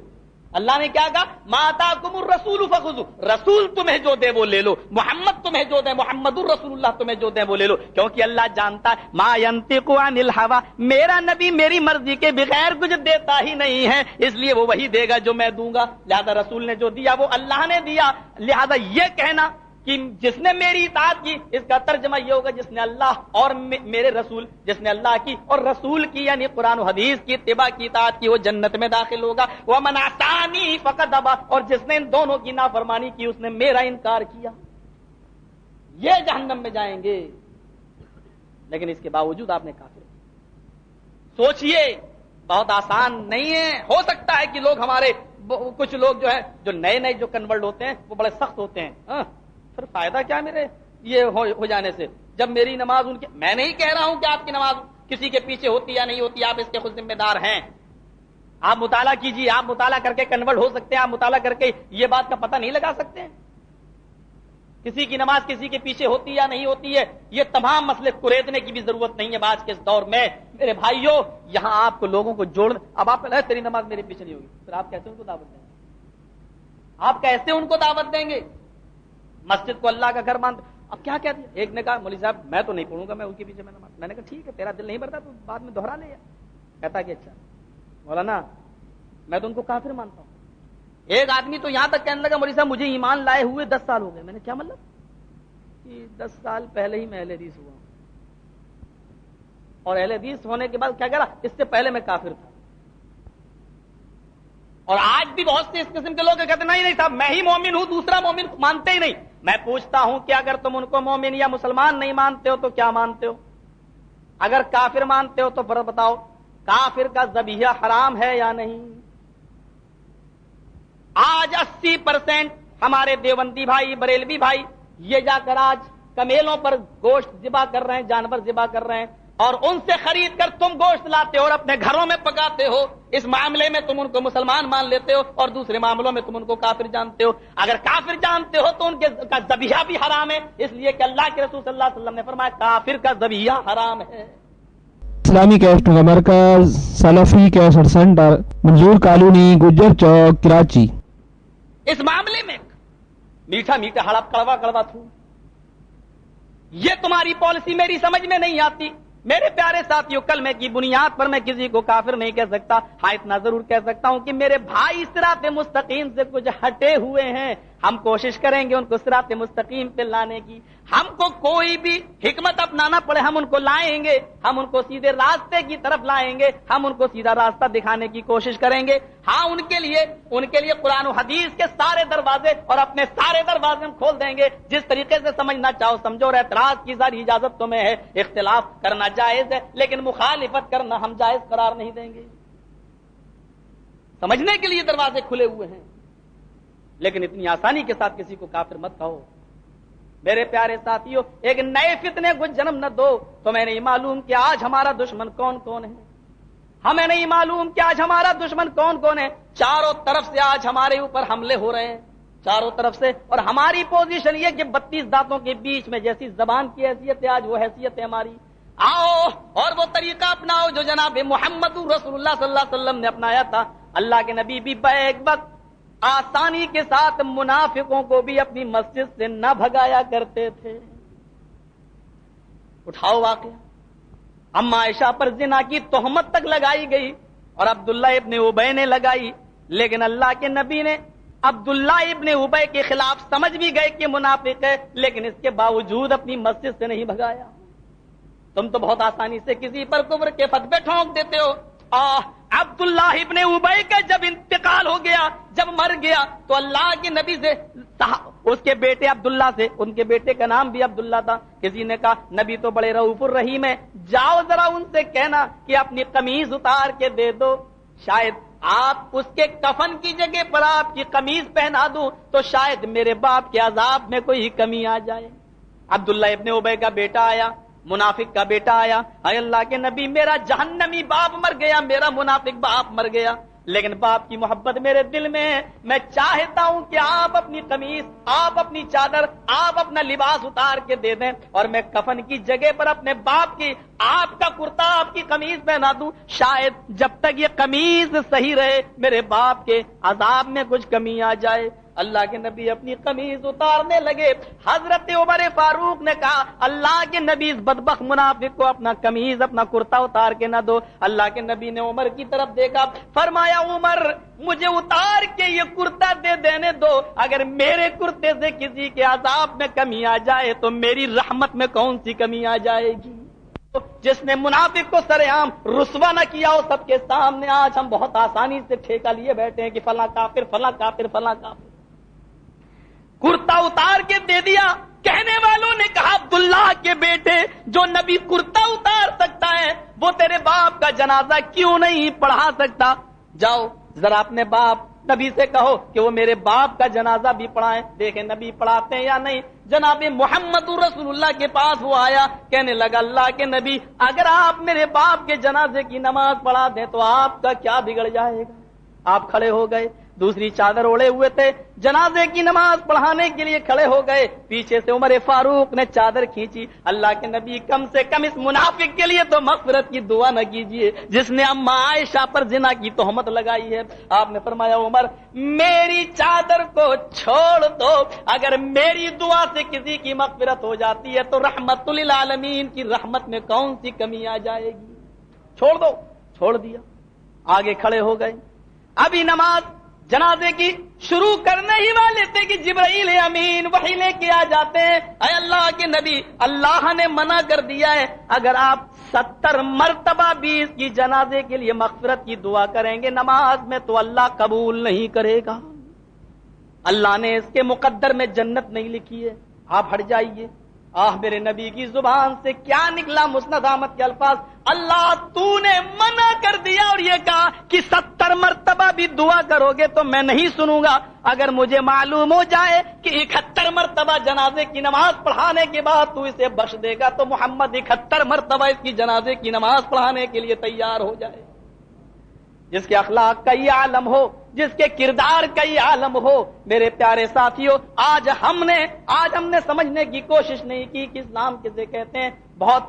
اللہ نے کیا کہا؟ ما آتاکم الرسول فخذوہ, رسول تمہیں جو دے وہ لے لو, محمد تمہیں جو دے, محمد الرسول اللہ تمہیں جو دے وہ لے لو. کیونکہ اللہ جانتا ہے ما ینطق عن الہوی, میرا نبی میری مرضی کے بغیر کچھ دیتا ہی نہیں ہے, اس لیے وہ وہی دے گا جو میں دوں گا. لہذا رسول نے جو دیا وہ اللہ نے دیا. لہذا یہ کہنا کہ جس نے میری اطاعت کی، اس کا ترجمہ یہ ہوگا جس نے اللہ اور میرے رسول، جس نے اللہ کی اور رسول کی یعنی قرآن و حدیث کی اتباع کی اطاعت کی وہ جنت میں داخل ہوگا۔ وَمَنْ عَصَانِي فَقَدْ أَبَىٰ، اور جس نے ان دونوں کی نافرمانی کی اس نے میرا انکار کیا، یہ جہنم میں جائیں گے۔ لیکن اس کے باوجود آپ نے کافر، سوچئے بہت آسان نہیں ہے۔ ہو سکتا ہے کہ لوگ ہمارے کچھ لوگ جو ہے جو نئے نئے جو کنورٹ ہوتے ہیں وہ بڑے سخت ہوتے ہیں، پھر فائدہ کیا میرے یہ ہو جانے سے، جب میری نماز ان کے، میں نہیں کہہ رہا ہوں کہ آپ کی نماز کسی کے پیچھے ہوتی یا نہیں ہوتی، آپ اس کے خود ذمہ دار ہیں۔ آپ مطالعہ کیجیے، آپ مطالعہ کر کے کنورٹ ہو سکتے ہیں، آپ مطالعہ کر کے یہ بات کا پتہ نہیں لگا سکتے ہیں کسی کی نماز کسی کے پیچھے ہوتی یا نہیں ہوتی ہے۔ یہ تمام مسئلے کریدنے کی بھی ضرورت نہیں ہے آج کے اس دور میں۔ میرے بھائیوں، یہاں آپ کو لوگوں کو جوڑ، اب آپ کہتے ہیں تیری نماز میرے پیچھے نہیں ہوگی، پھر آپ کیسے ان کو دعوت دیں گے؟ آپ کیسے ان کو دعوت دیں گے؟ مسجد کو اللہ کا گھر مانتے، اب کیا کہتے ہیں؟ ایک نے کہا مولوی صاحب میں تو نہیں پڑھوں گا، میں ان کے پیچھے میں نماز، میں نے کہا ٹھیک ہے تیرا دل نہیں بھرتا تو بعد میں دہرا لے۔ کہتا کہ اچھا مولانا میں تو ان کو کافر مانتا ہوں۔ ایک آدمی تو یہاں تک کہنے لگا مولوی صاحب مجھے ایمان لائے ہوئے 10 سال ہو گئے۔ میں نے کیا مطلب؟ کہ 10 سال پہلے ہی میں اہل حدیث ہوا ہوں، اور اہل حدیث ہونے کے بعد کیا کہہ رہا، اس سے پہلے میں کافر تھا۔ اور آج بھی بہت سے اس قسم کے لوگ کہتے ہیں نہیں صاحب میں ہی مومن ہوں، دوسرا مومن مانتے ہی نہیں۔ میں پوچھتا ہوں کہ اگر تم ان کو مومن یا مسلمان نہیں مانتے ہو تو کیا مانتے ہو؟ اگر کافر مانتے ہو تو فرق بتاؤ، کافر کا ذبیحہ حرام ہے یا نہیں؟ آج 80% ہمارے دیوبندی بھائی، بریلوی بھائی یہ جا کر آج کمیلوں پر گوشت ذبح کر رہے ہیں، جانور ذبح کر رہے ہیں، اور ان سے خرید کر تم گوشت لاتے ہو اور اپنے گھروں میں پکاتے ہو۔ اس معاملے میں تم ان کو مسلمان مان لیتے ہو اور دوسرے معاملوں میں تم ان کو کافر جانتے ہو۔ اگر کافر جانتے ہو تو ان کے کا ذبیحہ بھی حرام ہے، اس لیے کہ اللہ کے رسول صلی اللہ علیہ وسلم نے فرمایا کافر کا ذبیحہ حرام ہے۔ اسلامی کیسٹوں کا مرکز سلفی کیسٹ سینٹر، منظور کالونی، گجر چوک، کراچی۔ اس معاملے میں میٹھا میٹھا ہڑپ کڑوا کڑوا تھو، یہ تمہاری پالیسی میری سمجھ میں نہیں آتی۔ میرے پیارے ساتھیوں، کلمے کی بنیاد پر میں کسی کو کافر نہیں کہہ سکتا، ہاں اتنا ضرور کہہ سکتا ہوں کہ میرے بھائی صراط مستقیم سے کچھ ہٹے ہوئے ہیں۔ ہم کوشش کریں گے ان کو صراط مستقیم پہ لانے کی۔ ہم کو کوئی بھی حکمت اپنانا پڑے ہم ان کو لائیں گے، ہم ان کو سیدھے راستے کی طرف لائیں گے، ہم ان کو سیدھا راستہ دکھانے کی کوشش کریں گے۔ ہاں ان کے لیے قرآن و حدیث کے سارے دروازے اور اپنے سارے دروازے ہم کھول دیں گے۔ جس طریقے سے سمجھنا چاہو سمجھو، اور اعتراض کی ساری اجازت تمہیں ہے، اختلاف کرنا جائز ہے، لیکن مخالفت کرنا ہم جائز قرار نہیں دیں گے۔ سمجھنے کے لیے دروازے کھلے ہوئے ہیں، لیکن اتنی آسانی کے ساتھ کسی کو کافر مت کہو۔ میرے پیارے ساتھیوں، ایک نئے فتنے کو جنم نہ دو۔ تمہیں نہیں معلوم کہ آج ہمارا دشمن کون کون ہے، ہمیں نہیں معلوم کہ آج ہمارا دشمن کون کون ہے۔ چاروں طرف سے آج ہمارے اوپر حملے ہو رہے ہیں، چاروں طرف سے، اور ہماری پوزیشن یہ کہ 32 دانتوں کے بیچ میں جیسی زبان کی حیثیت ہے آج وہ حیثیت ہے ہماری۔ آؤ اور وہ طریقہ اپناؤ جو جناب محمد رسول اللہ صلی اللہ علیہ وسلم نے اپنایا تھا۔ اللہ کے نبی بھی بیک وقت آسانی کے ساتھ منافقوں کو بھی اپنی مسجد سے نہ بھگایا کرتے تھے۔ اٹھاؤ واقعہ، اما عائشہ پر زنا کی تہمت تک لگائی گئی اور عبداللہ ابن ابی نے لگائی، لیکن اللہ کے نبی نے عبداللہ ابن ابی کے خلاف سمجھ بھی گئے کہ منافق ہے، لیکن اس کے باوجود اپنی مسجد سے نہیں بھگایا۔ تم تو بہت آسانی سے کسی پر کفر کے فتوے ٹھونک دیتے ہو۔ عبداللہ ابن ابی کا جب انتقال ہو گیا، جب مر گیا، تو اللہ کے نبی سے اس کے بیٹے عبداللہ سے، ان کے بیٹے کا نام بھی عبداللہ تھا، کسی نے کہا نبی تو بڑے رؤوف الرحیم ہے، جاؤ ذرا ان سے کہنا کہ اپنی قمیض اتار کے دے دو، شاید آپ اس کے کفن کی جگہ پر آپ کی قمیض پہنا دوں تو شاید میرے باپ کے عذاب میں کوئی کمی آ جائے۔ عبداللہ ابن ابی کا بیٹا آیا، منافق کا بیٹا آیا، اے اللہ کے نبی میرا جہنمی باپ مر گیا، میرا منافق باپ مر گیا، لیکن باپ کی محبت میرے دل میں ہے، میں چاہتا ہوں کہ آپ اپنی قمیص، آپ اپنی چادر، آپ اپنا لباس اتار کے دے دیں اور میں کفن کی جگہ پر اپنے باپ کی آپ کا کرتا، آپ کی قمیض پہنا دوں، شاید جب تک یہ قمیض صحیح رہے میرے باپ کے عذاب میں کچھ کمی آ جائے۔ اللہ کے نبی اپنی قمیض اتارنے لگے. حضرت عمر فاروق نے کہا اللہ کے نبی اس بدبخت منافق کو اپنا قمیض اپنا کرتا اتار کے نہ دو. اللہ کے نبی نے عمر کی طرف دیکھا, فرمایا عمر مجھے اتار کے یہ کرتا دے دینے دو, اگر میرے کرتے سے کسی کے عذاب میں کمی آ جائے تو میری رحمت میں کون سی کمی آ جائے گی. جس نے منافق کو سر عام رسوا نہ کیا ہو سب کے سامنے, آج ہم بہت آسانی سے ٹھیکہ لیے بیٹھے ہیں کہ فلاں کافر فلاں کافر فلاں کافر. کرتا اتار کے دے دیا. کہنے والوں نے کہا عبداللہ کے بیٹے, جو نبی کرتا اتار سکتا ہے وہ تیرے باپ کا جنازہ کیوں نہیں پڑھا سکتا؟ جاؤ ذرا اپنے باپ نبی سے کہو کہ وہ میرے باپ کا جنازہ بھی پڑھائیں, دیکھیں نبی پڑھاتے ہیں یا نہیں. جناب محمد رسول اللہ کے پاس وہ آیا, کہنے لگا اللہ کے نبی اگر آپ میرے باپ کے جنازے کی نماز پڑھا دیں تو آپ کا کیا بگڑ جائے گا؟ آپ کھڑے ہو گئے, دوسری چادر اوڑے ہوئے تھے, جنازے کی نماز پڑھانے کے لیے کھڑے ہو گئے. پیچھے سے عمر فاروق نے چادر کھینچی. اللہ کے نبی کم سے کم اس منافق کے لیے تو مغفرت کی دعا نہ کیجیے جس نے اما عائشہ پر زنا کی تہمت لگائی ہے. آپ نے فرمایا عمر میری چادر کو چھوڑ دو, اگر میری دعا سے کسی کی مغفرت ہو جاتی ہے تو رحمت للعالمین کی رحمت میں کون سی کمی آ جائے گی. چھوڑ دو. چھوڑ دیا. آگے کھڑے ہو گئے. ابھی نماز جنازے کی شروع کرنے ہی والے تھے کہ جبرائیل امین وحی لے کے آ جاتے ہیں. اے اللہ کے نبی اللہ نے منع کر دیا ہے اگر آپ 70 مرتبہ بھی اس کی جنازے کے لیے مغفرت کی دعا کریں گے نماز میں تو اللہ قبول نہیں کرے گا. اللہ نے اس کے مقدر میں جنت نہیں لکھی ہے. آپ ہٹ جائیے. میرے نبی کی زبان سے کیا نکلا مسند احمد کے الفاظ, اللہ تو نے منع کر دیا اور یہ کہا کہ 70 مرتبہ بھی دعا کرو گے تو میں نہیں سنوں گا. اگر مجھے معلوم ہو جائے کہ 71 مرتبہ جنازے کی نماز پڑھانے کے بعد تو اسے بخش دے گا تو محمد 71 مرتبہ اس کی جنازے کی نماز پڑھانے کے لیے تیار ہو جائے. جس کے اخلاق کا یہ عالم ہو, جس کے کردار کا یہ عالم ہو. میرے پیارے ساتھیوں, آج ہم نے سمجھنے کی کوشش نہیں کی کہ اسلام کسے کہتے ہیں. بہت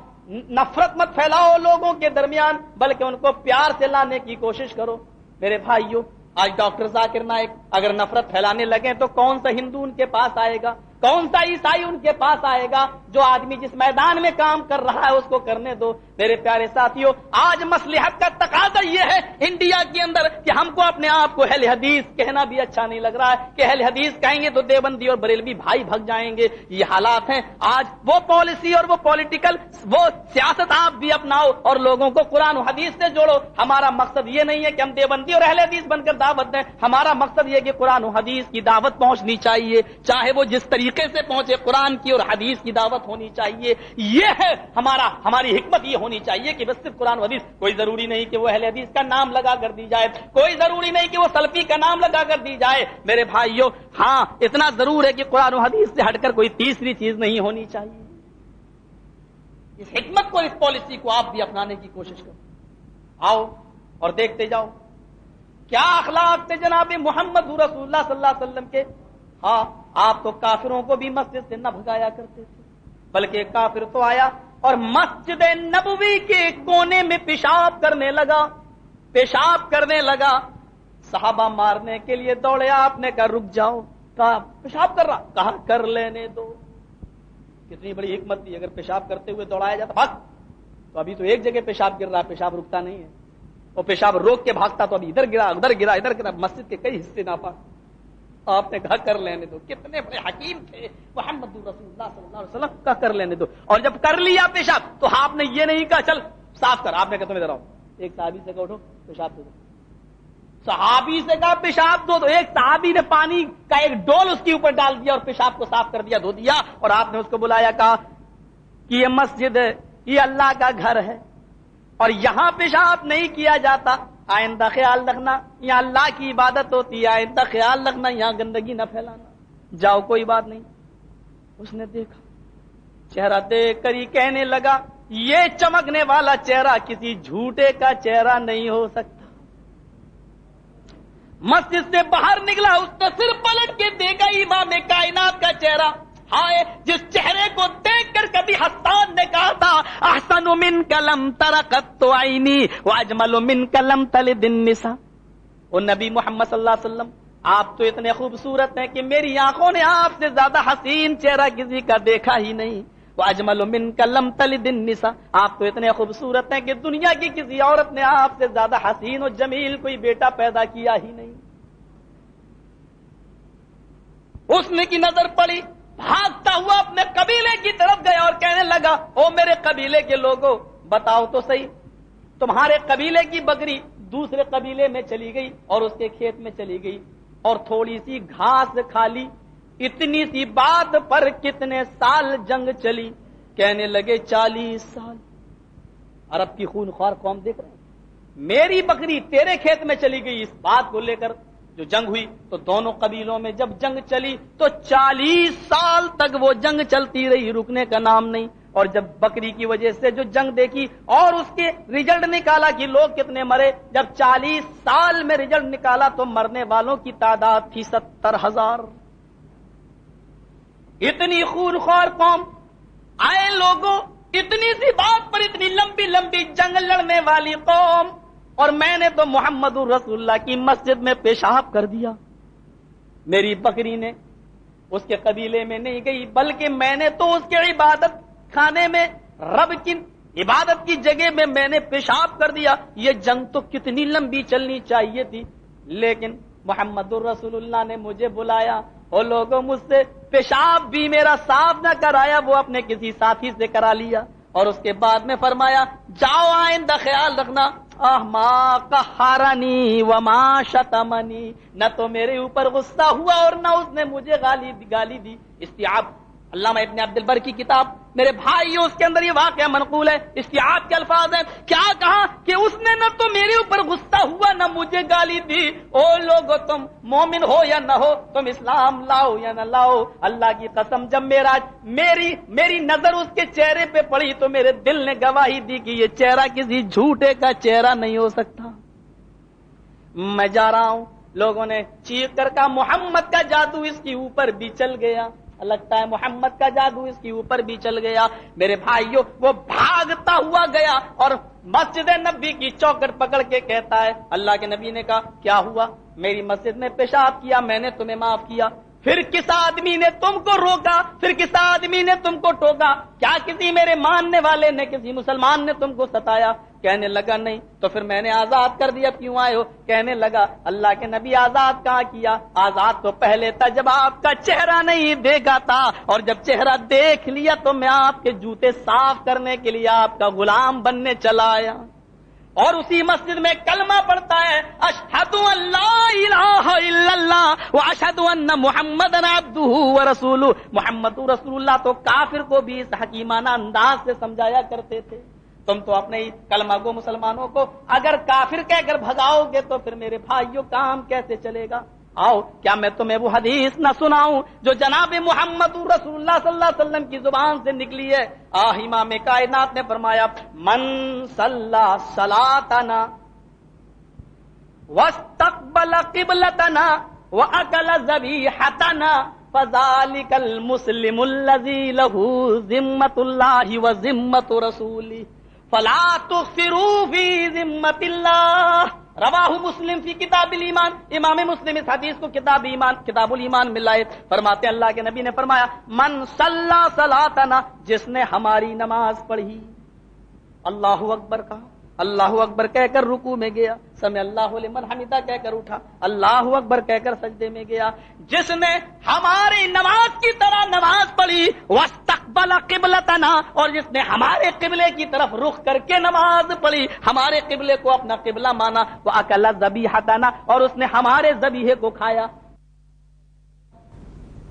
نفرت مت پھیلاؤ لوگوں کے درمیان, بلکہ ان کو پیار سے لانے کی کوشش کرو. میرے بھائیوں, آج ڈاکٹر ذاکر نائک اگر نفرت پھیلانے لگے تو کون سا ہندو ان کے پاس آئے گا, کون سا عیسائی ان کے پاس آئے گا؟ جو آدمی جس میدان میں کام کر رہا ہے اس کو کرنے دو. میرے پیارے ساتھیوں, آج مصلحت کا تقاضا یہ ہے انڈیا کے اندر کہ ہم کو اپنے آپ کو اہل حدیث کہنا بھی اچھا نہیں لگ رہا ہے کہ اہل حدیث کہیں گے تو دیوبندی اور بریلوی بھائی بھگ جائیں گے. یہ حالات ہیں. آج وہ پالیسی اور وہ پولیٹیکل وہ سیاست آپ بھی اپناؤ اور لوگوں کو قرآن و حدیث سے جوڑو. ہمارا مقصد یہ نہیں ہے کہ ہم دیوبندی اور اہل حدیث بن کر دعوت دیں. ہمارا مقصد یہ کہ قرآن و حدیث کی دعوت پہنچنی چاہیے, چاہے وہ جس طریقے سے پہنچے. قرآن کی اور حدیث کی دعوت ہونی چاہیے. یہ ہے ہماری حکمت. یہ ہونی چاہیے کہ بس صرف قرآن و حدیث. کوئی ضروری نہیں کہ وہ اہل حدیث کا نام لگا کر دی جائے, کوئی ضروری نہیں کہ وہ سلفی کا نام لگا کر دی جائے. میرے بھائیوں, ہاں اتنا ضرور ہے کہ قرآن و حدیث سے ہٹ کر کوئی تیسری چیز نہیں ہونی چاہیے. اس حکمت کو, اس پالیسی کو آپ بھی اپنانے کی کوشش کرو. آؤ اور دیکھتے جاؤ کیا اخلاق تھے جناب محمد رسول اللہ صلی اللہ علیہ وسلم کے. ہاں, آپ تو کافروں کو بھی مسجد سے نہ بھگایا کرتے تھے, بلکہ ایک کافر تو آیا اور مسجد نبوی کے کونے میں پیشاب کرنے لگا. صحابہ مارنے کے لیے دوڑے. آپ نے کہا رک جاؤ. کہا پیشاب کر رہا, کہا کر لینے دو. کتنی بڑی حکمت تھی. اگر پیشاب کرتے ہوئے دوڑایا جاتا بھاگ, تو ابھی تو ایک جگہ پیشاب گر رہا, پیشاب رکتا نہیں ہے. وہ پیشاب روک کے بھاگتا تو ابھی ادھر گرا ادھر گرا ادھر گرا, مسجد کے کئی حصے نہ پا. آپ نے کہا کر لینے دو. کتنے بڑے حکیم تھے محمد رسول اللہ صلی اللہ علیہ وسلم. کا کر لینے دو. اور جب کر لیا پیشاب تو آپ نے یہ نہیں کہا چل صاف کر. آپ نے کہا تم ادھر آؤ. ایک صحابی سے کہا اٹھو پیشاب دو. صحابی سے کہا پیشاب دو, تو ایک صحابی نے پانی کا ایک ڈول اس کے اوپر ڈال دیا اور پیشاب کو صاف کر دیا, دھو دیا. اور آپ نے اس کو بلایا, کہا کہ یہ مسجد ہے, یہ اللہ کا گھر ہے اور یہاں پیشاب نہیں کیا جاتا. آئندہ خیال رکھنا, یہاں اللہ کی عبادت ہوتی ہے. آئندہ خیال رکھنا, یہاں گندگی نہ پھیلانا. جاؤ کوئی بات نہیں. اس نے دیکھا, چہرہ دیکھ کر ہی کہنے لگا یہ چمکنے والا چہرہ کسی جھوٹے کا چہرہ نہیں ہو سکتا. مسجد سے باہر نکلا, اس نے صرف پلٹ کے دیکھا امام کائنات کا چہرہ. ہائے, جس چہرے کو دیکھ کر کبھی حسان نے کہا تھا احسن منک لم تر قط عینی واجمل منک لم تلد النساء. وہ نبی محمد صلی اللہ علیہ وسلم آپ تو اتنے خوبصورت ہیں کہ میری آنکھوں نے آپ سے زیادہ حسین چہرہ کسی کا دیکھا ہی نہیں. وَأَجْمَلُ مِنْكَ لَمْ تَلِدِ النِّسَاءُ، آپ تو اتنے خوبصورت ہیں کہ دنیا کی کسی عورت نے آپ سے زیادہ حسین و جمیل کوئی بیٹا پیدا کیا ہی نہیں. اس نے کی نظر پڑی، بھاگتا ہوا اپنے قبیلے کی طرف گیا اور کہنے لگا، او میرے قبیلے کے لوگوں، بتاؤ تو صحیح، تمہارے قبیلے کی بکری دوسرے قبیلے میں چلی گئی اور اس کے کھیت میں چلی گئی اور تھوڑی سی گھاس کھا لی، اتنی سی بات پر کتنے سال جنگ چلی؟ کہنے لگے 40 سال. عرب کی خونخوار قوم دیکھ رہے ہیں، میری بکری تیرے کھیت میں چلی گئی، اس بات کو لے کر جو جنگ ہوئی تو دونوں قبیلوں میں جب جنگ چلی تو 40 سال تک وہ جنگ چلتی رہی، رکنے کا نام نہیں. اور جب بکری کی وجہ سے جو جنگ دیکھی اور اس کے ریزلٹ نکالا کہ لوگ کتنے مرے، جب 40 سال میں ریزلٹ نکالا تو مرنے والوں کی تعداد تھی 70,000. اتنی خونخوار قوم، آئے لوگوں، اتنی سی بات پر اتنی لمبی لمبی جنگ لڑنے والی قوم، اور میں نے تو محمد رسول اللہ کی مسجد میں پیشاب کر دیا. میری بکری نے اس کے قبیلے میں نہیں گئی، بلکہ میں نے تو اس کے عبادت خانے میں، رب کی عبادت کی جگہ میں نے پیشاب کر دیا. یہ جنگ تو کتنی لمبی چلنی چاہیے تھی، لیکن محمد رسول اللہ نے مجھے بلایا. اور لوگوں، مجھ سے پیشاب بھی میرا صاف نہ کرایا، وہ اپنے کسی ساتھی سے کرا لیا. اور اس کے بعد میں فرمایا، جاؤ آئندہ خیال رکھنا، ما قہرنی وما شتمنی، نہ تو میرے اوپر غصہ ہوا اور نہ اس نے مجھے گالی دی. استیعاب، علامہ ابن عبد البر کی کتاب، میرے بھائیوں، اس کے اندر یہ واقعہ منقول ہے. استیعاب کے الفاظ ہیں، کیا کہا کہ اس نے نہ تو میرے اوپر غصہ ہوا نہ مجھے گالی دی. او لوگو، تم مومن ہو یا نہ ہو، تم اسلام لاؤ یا نہ لاؤ، اللہ کی قسم جب میری نظر اس کے چہرے پہ پڑی تو میرے دل نے گواہی دی کہ یہ چہرہ کسی جھوٹے کا چہرہ نہیں ہو سکتا. میں جا رہا ہوں. لوگوں نے چیخ کر کہا، محمد کا جادو اس کے اوپر بھی چل گیا. لگتا ہے محمد کا جادو اس کے اوپر بھی چل گیا. میرے بھائیوں، وہ بھاگتا ہوا گیا اور مسجد نبی کی چوکٹ پکڑ کے کہتا ہے، اللہ کے نبی نے کہا، کیا ہوا؟ میری مسجد میں پیشاب کیا، میں نے تمہیں معاف کیا. پھر کس آدمی نے تم کو روکا؟ پھر کس آدمی نے تم کو ٹوکا؟ کیا کسی میرے ماننے والے نے، کسی مسلمان نے تم کو ستایا؟ کہنے لگا نہیں. تو پھر میں نے آزاد کر دیا، کیوں آئے ہو؟ کہنے لگا، اللہ کے نبی آزاد کہاں کیا؟ آزاد تو پہلے تھا جب آپ کا چہرہ نہیں دیکھا تھا، اور جب چہرہ دیکھ لیا تو میں آپ کے جوتے صاف کرنے کے لیے آپ کا غلام بننے چلا آیا. اور اسی مسجد میں کلمہ پڑھتا ہے، اشہد ان لا الہ الا اللہ واشہد ان محمد عبدہ ورسولہ. محمد رسول اللہ تو کافر کو بھی اس حکیمانہ انداز سے سمجھایا کرتے تھے. تم تو اپنے ہی کلمہ گو مسلمانوں کو اگر کافر کہہ کر بھگاؤ گے تو پھر میرے بھائیوں کام کیسے چلے گا؟ آؤ، کیا میں تمہیں وہ حدیث نہ سناؤں جو جناب محمد رسول اللہ صلی اللہ علیہ وسلم کی زبان سے نکلی ہے؟ امام کائنات نے فرمایا، من صلی صلاتنا واستقبل قبلتنا واکل ذبیحتنا فذلک المسلم الذی له ذمۃ اللہ وذمۃ رسولہ فلا تغفروا فی ذمۃ اللہ. رواہ مسلم فی کتاب الایمان. امام مسلم اس حدیث کو کتاب الایمان میں لائے. فرماتے ہیں، اللہ کے نبی نے فرمایا، من صلی صلاتنا، جس نے ہماری نماز پڑھی، اللہ اکبر کہا، اللہ اکبر کہہ کر رکوع میں گیا، سمع اللہ لمن حمدہ کہہ کر اٹھا، اللہ اکبر کہہ کر سجدے میں گیا، جس نے ہماری نماز کی طرح نماز پڑھی، واستقبل قبلتنا، اور جس نے ہمارے قبلے کی طرف رخ کر کے نماز پڑھی، ہمارے قبلے کو اپنا قبلہ مانا، واکل ذبیحتنا، اور اس نے ہمارے ذبیحے کو کھایا.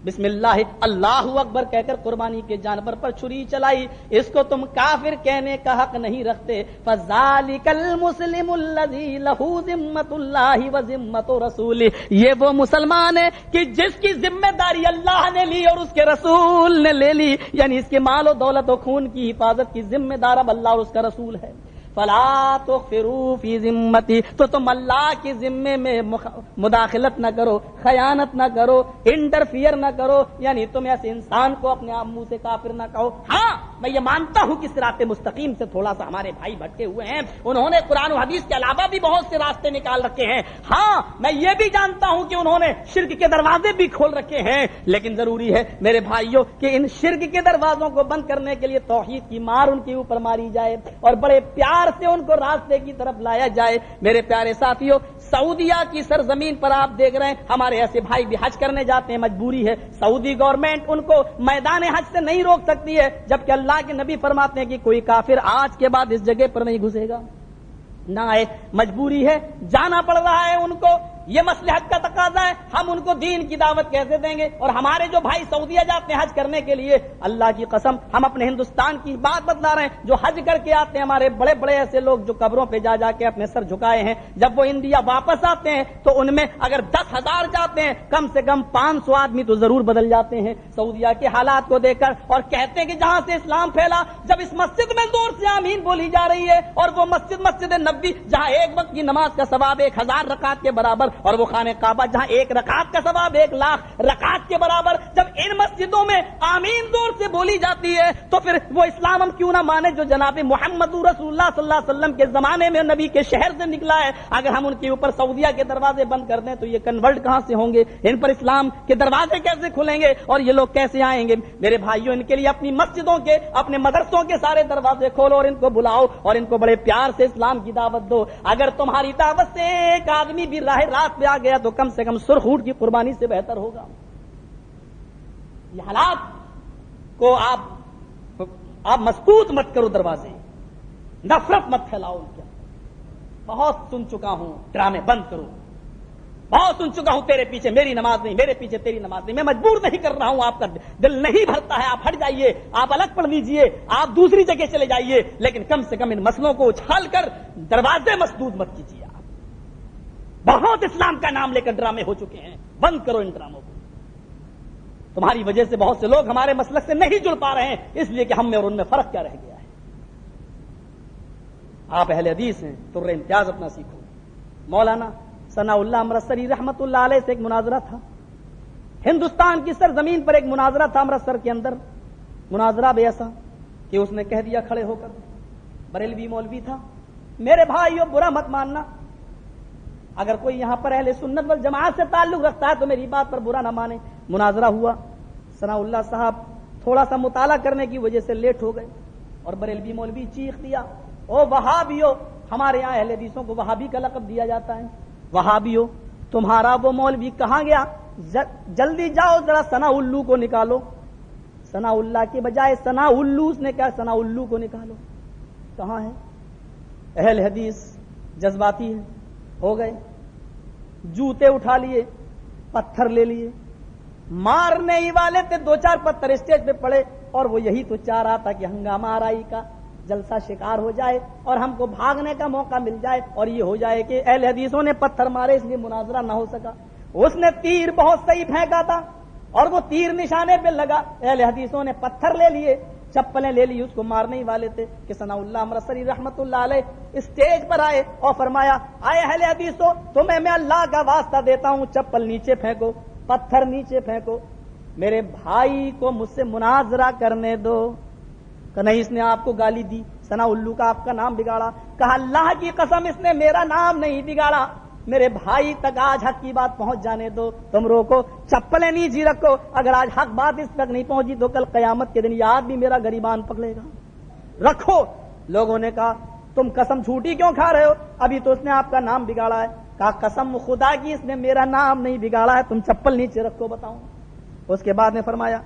بسم اللہ اللہ اکبر کہہ کر قربانی کے جانور پر چھری چلائی، اس کو تم کافر کہنے کا حق نہیں رکھتے. فذالک المسلم الذی لہ ذمۃ اللہ وذمۃ رسولہ. یہ وہ مسلمان ہے کہ جس کی ذمہ داری اللہ نے لی اور اس کے رسول نے لے لی، یعنی اس کے مال و دولت و خون کی حفاظت کی ذمہ دار اب اللہ اور اس کا رسول ہے. فلا تغفروا فی ذمتی، تو تم اللہ کی ذمے میں مداخلت نہ کرو، خیانت نہ کرو، انٹرفیئر نہ کرو، یعنی تم ایسے انسان کو اپنے منہ سے کافر نہ کہو. ہاں، میں یہ مانتا ہوں کہ صراط مستقیم سے تھوڑا سا ہمارے بھائی بھٹکے ہوئے ہیں، انہوں نے قرآن و حدیث کے علاوہ بھی بہت سے راستے نکال رکھے ہیں. ہاں میں یہ بھی جانتا ہوں کہ انہوں نے شرک کے دروازے بھی کھول رکھے ہیں، لیکن ضروری ہے میرے بھائیوں کہ ان شرک کے دروازوں کو بند کرنے کے لیے توحید کی مار ان کے اوپر ماری جائے اور بڑے پیار سے ان کو راستے کی طرف لایا جائے. میرے پیارے ساتھیوں، سعودیہ کی سرزمین پر آپ دیکھ رہے ہیں ہمارے ایسے بھائی بھی حج کرنے جاتے ہیں، مجبوری ہے، سعودی گورنمنٹ ان کو میدان حج سے نہیں روک سکتی ہے، جبکہ اللہ کے نبی فرماتے ہیں کہ کوئی کافر آج کے بعد اس جگہ پر نہیں گھسے گا. نہ آئے، مجبوری ہے، جانا پڑ رہا ہے ان کو، یہ مصلحت کا تقاضا ہے. ہم ان کو دین کی دعوت کیسے دیں گے؟ اور ہمارے جو بھائی سعودیہ جاتے ہیں حج کرنے کے لیے، اللہ کی قسم ہم اپنے ہندوستان کی بات بتلا رہے ہیں، جو حج کر کے آتے ہیں ہمارے بڑے بڑے ایسے لوگ جو قبروں پہ جا جا کے اپنے سر جھکائے ہیں، جب وہ انڈیا واپس آتے ہیں تو ان میں اگر 10,000 جاتے ہیں کم سے کم 500 آدمی تو ضرور بدل جاتے ہیں سعودیہ کے حالات کو دیکھ کر، اور کہتے ہیں کہ جہاں سے اسلام پھیلا، جب اس مسجد میں زور سے آمین بولی جا رہی ہے اور وہ مسجد نبوی جہاں ایک وقت کی نماز کا ثواب 1000 رکعت کے برابر، اور وہ خانہ کعبہ جہاں ایک رکعت کا ثواب 1,00,000 رکعت کے برابر، جب ان مسجدوں میں آمین زور سے بولی جاتی ہے تو پھر وہ اسلام ہم کیوں نہ مانے جو جناب محمد رسول اللہ صلی اللہ علیہ وسلم کے زمانے میں نبی کے شہر سے نکلا ہے. اگر ہم ان کے اوپر سعودیہ کے دروازے بند کر دیں تو یہ کنورٹ کہاں سے ہوں گے؟ ان پر اسلام کے دروازے کیسے کھلیں گے اور یہ لوگ کیسے آئیں گے؟ میرے بھائیوں، ان کے لیے اپنی مسجدوں کے، اپنے مدرسوں کے سارے دروازے کھولو اور ان کو بلاؤ اور ان کو بڑے پیار سے اسلام کی دعوت دو. اگر تمہاری دعوت سے ایک آدمی بھی راہ راست پہ آ گیا تو کم سے کم سرخ اونٹ کی قربانی سے بہتر ہوگا. یہ حالات کو آپ مسدود مت کرو، دروازے نفرت مت پھیلاؤ ان کے. بہت سن چکا ہوں ڈرامے بند کرو، بہت سن چکا ہوں تیرے پیچھے میری نماز نہیں، میرے پیچھے تیری نماز نہیں. میں مجبور نہیں کر رہا ہوں، آپ کا دل نہیں بھرتا ہے آپ ہٹ جائیے، آپ الگ پڑھ لیجئے، آپ دوسری جگہ چلے جائیے، لیکن کم سے کم ان مسئلوں کو اچھال کر دروازے مسدود مت کیجیے. آپ بہت اسلام کا نام لے کر ڈرامے ہو چکے ہیں، بند کرو ان ڈراموں کو. تمہاری وجہ سے بہت سے لوگ ہمارے مسلک سے نہیں جڑ پا رہے ہیں، اس لیے کہ ہم میں اور ان میں فرق کیا رہ گیا ہے. آپ اہل حدیث ہیں تو امتیاز اپنا سیکھو. مولانا ثناء اللہ امرتسری رحمت اللہ علیہ سے ایک مناظرہ تھا، ہندوستان کی سرزمین پر ایک مناظرہ تھا امرتسر کے اندر. مناظرہ بھی ایسا کہ اس نے کہہ دیا کھڑے ہو کر، بریلوی مولوی تھا. میرے بھائیو برا مت ماننا، اگر کوئی یہاں پر اہل سنت والجماعت سے تعلق رکھتا ہے تو میری بات پر برا نہ مانے. مناظرہ ہوا، ثناء اللہ صاحب تھوڑا سا مطالعہ کرنے کی وجہ سے لیٹ ہو گئے اور بریلوی مولوی چیخ دیا، او وہابیو! ہمارے یہاں اہل حدیثوں کو وہابی کا لقب دیا جاتا ہے. وہابیو تمہارا وہ مولوی کہاں گیا؟ جلدی جاؤ ذرا ثناء اللہ کو نکالو. ثناء اللہ کے بجائے ثناء اللہ، اس نے کہا ثناء اللہ کو نکالو. کہاں ہے؟ اہل حدیث جذباتی ہے، ہو گئے، جوتے اٹھا لیے، پتھر لے لیے، مارنے ہی والے تھے. 2-4 پتھر اسٹیج پہ پڑے اور وہ یہی تو چاہ رہا تھا کہ ہنگامہ آرائی کا جلسہ شکار ہو جائے اور ہم کو بھاگنے کا موقع مل جائے اور یہ ہو جائے کہ اہل حدیثوں نے پتھر مارے اس لیے مناظرہ نہ ہو سکا. اس نے تیر بہت صحیح پھینکا تھا اور وہ تیر نشانے پہ لگا. اہل حدیثوں نے پتھر لے لیے، چپلیں لے لی، اس کو مارنے ہی والے تھے کہ ثناء اللہ امرتسری رحمت اللہ علیہ اسٹیج پر آئے اور فرمایا، آئے اہل حدیثوں تمہیں میں اللہ کا واسطہ دیتا ہوں، چپل نیچے پھینکو، پتھر نیچے پھینکو، میرے بھائی کو مجھ سے مناظرہ کرنے دو. کہ نہیں، اس نے آپ کو گالی دی، ثناء اللہ کا آپ کا نام بگاڑا. کہا اللہ کی قسم اس نے میرا نام نہیں بگاڑا، میرے بھائی تک آج حق کی بات پہنچ جانے دو. تم روکو، چپلیں نیچے رکھو، اگر آج حق بات اس تک نہیں پہنچی تو کل قیامت کے دن یہ آدمی میرا گریبان پکڑے گا. رکھو. لوگوں نے کہا تم قسم جھوٹی کیوں کھا رہے ہو؟ ابھی تو اس نے آپ کا نام بگاڑا ہے. کہا قسم خدا کی اس نے میرا نام نہیں بگاڑا ہے، تم چپل نیچے رکھو بتاؤں. اس کے بعد نے فرمایا،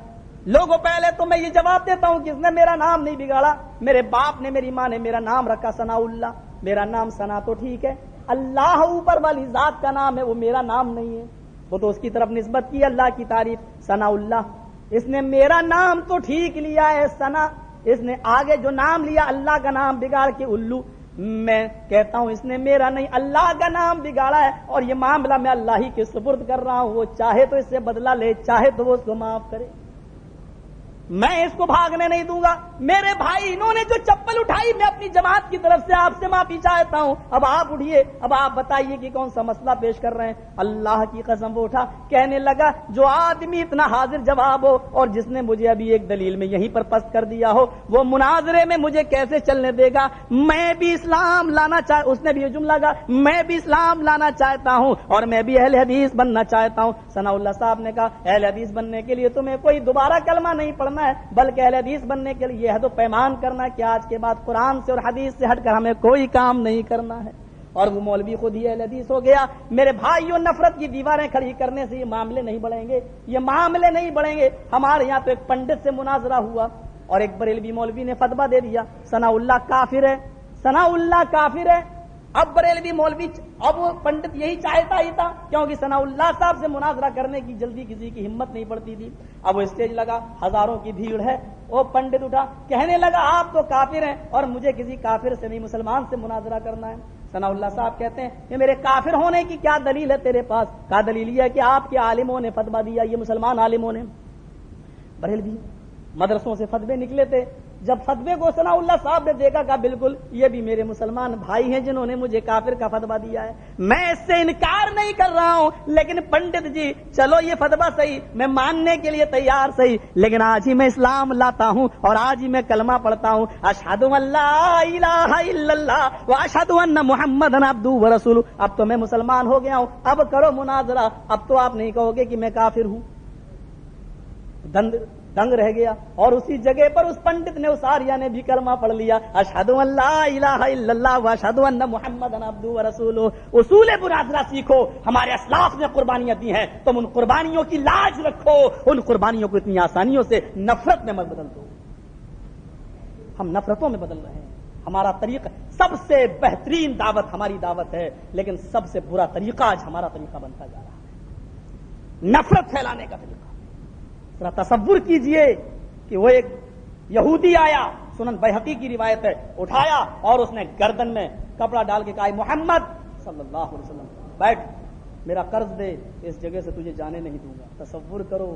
لوگوں پہلے تو میں یہ جواب دیتا ہوں کہ اس نے میرا نام نہیں بگاڑا، میرے باپ نے میری ماں نے میرا نام رکھا ثناء اللہ. میرا نام ثنا تو ٹھیک ہے، اللہ اوپر والی ذات کا نام ہے، وہ میرا نام نہیں ہے. وہ تو اس کی طرف نسبت کی اللہ کی تعریف ثناء اللہ. اس نے میرا نام تو ٹھیک لیا ہے ثنا، اس نے آگے جو نام لیا اللہ کا نام بگاڑ کے الو. میں کہتا ہوں اس نے میرا نہیں اللہ کا نام بگاڑا ہے اور یہ معاملہ میں اللہ ہی کے سپرد کر رہا ہوں. وہ چاہے تو اس سے بدلہ لے، چاہے تو وہ اس کو معاف کرے. میں اس کو بھاگنے نہیں دوں گا. میرے بھائی انہوں نے جو چپل اٹھائی میں اپنی جماعت کی طرف سے آپ سے معافی چاہتا ہوں. اب آپ اٹھیے, اب آپ بتائیے کہ کون سا مسئلہ پیش کر رہے ہیں. اللہ کی قسم وہ اٹھا, کہنے لگا جو آدمی اتنا حاضر جواب ہو اور جس نے مجھے ابھی ایک دلیل میں یہیں پر پست کر دیا ہو, وہ مناظرے میں مجھے کیسے چلنے دے گا. میں بھی اسلام لانا اس نے بھی یہ جملہ کہا, میں بھی اسلام لانا چاہتا ہوں اور میں بھی اہل حدیث بننا چاہتا ہوں. ثناء اللہ صاحب نے کہا اہل حدیث بننے کے لیے تمہیں کوئی دوبارہ کلمہ نہیں پڑھنا ہے, بلکہ اہل حدیث بننے کے لیے یہ عہد و پیمان کرنا ہے کہ آج کے بعد قرآن سے اور حدیث سے ہٹ کر ہمیں کوئی کام نہیں کرنا ہے. اور وہ مولوی خود ہی اہل حدیث ہو گیا. میرے بھائیوں, نفرت کی دیواریں کھڑی کرنے سے یہ معاملے نہیں بڑھیں گے, یہ معاملے نہیں بڑھیں گے. ہمارے یہاں تو ایک پنڈت سے مناظرہ ہوا اور ایک بریلوی مولوی نے فتویٰ دے دیا ثناء اللہ کافر ہے, ثناء اللہ کافر ہے. اب بریلوی مولوی, اب وہ پنڈت یہی چاہتا ہی تھا کیونکہ ثناء اللہ صاحب سے مناظرہ کرنے کی جلدی کسی کی ہمت نہیں پڑتی تھی. اب وہ اسٹیج لگا, ہزاروں کی بھیڑ ہے, وہ پنڈت اٹھا کہنے لگا آپ تو کافر ہیں اور مجھے کسی کافر سے نہیں مسلمان سے مناظرہ کرنا ہے. ثناء اللہ صاحب کہتے ہیں کہ میرے کافر ہونے کی کیا دلیل ہے تیرے پاس؟ کیا دلیل یہ ہے کہ آپ کے عالموں نے فتویٰ دیا, یہ مسلمان عالموں نے. بریلوی مدرسوں سے فتوے نکلے تھے. جب فتوے کو ثناء اللہ صاحب نے دیکھا کہ بالکل یہ بھی میرے مسلمان بھائی ہیں جنہوں نے مجھے کافر کا فتویٰ دیا ہے, میں اس سے انکار نہیں کر رہا ہوں, لیکن پنڈت جی چلو یہ فتویٰ صحیح, میں ماننے کے لیے تیار صحیح, لیکن آج ہی میں اسلام لاتا ہوں اور آج ہی میں کلمہ پڑھتا ہوں, اشہد ان لا الہ الا اللہ و اشہد ان محمد عبدہ و رسولہ. اب تو میں مسلمان ہو گیا ہوں, اب کرو مناظرہ. اب تو آپ نہیں کہو گے کہ میں کافر ہوں. دنگ رہ گیا اور اسی جگہ پر اس پنڈت نے, اس آریہ نے بھی کلمہ پڑھ لیا, اشہد ان لا الہ الا اللہ و اشہد ان محمد عبدہ و رسولہ. اصول مناظرہ سیکھو, ہمارے اسلاف نے قربانیاں دی ہیں, تم ان قربانیوں کی لاج رکھو, ان قربانیوں کو اتنی آسانیوں سے نفرت میں مت بدل دو. ہم نفرتوں میں بدل رہے ہیں. ہمارا طریقہ, سب سے بہترین دعوت ہماری دعوت ہے, لیکن سب سے برا طریقہ آج ہمارا طریقہ بنتا جا رہا ہے, نفرت پھیلانے کا طریقہ. ذرا تصور کیجئے کہ وہ ایک یہودی آیا, سنن بیہقی کی روایت ہے, اٹھایا اور اس نے گردن میں کپڑا ڈال کے کہا محمد صلی اللہ علیہ وسلم بیٹھ, میرا قرض دے, اس جگہ سے تجھے جانے نہیں دوں گا. تصور کرو,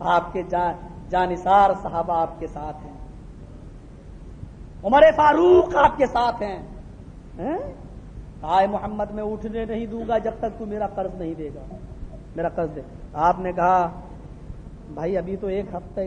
آپ کے جانثار صحابہ آپ کے ساتھ ہیں, عمر فاروق آپ کے ساتھ ہیں, کہا محمد میں اٹھنے نہیں دوں گا جب تک تو میرا قرض نہیں دے گا, میرا قرض دے. آپ نے کہا بھائی ابھی تو ایک ہفتہ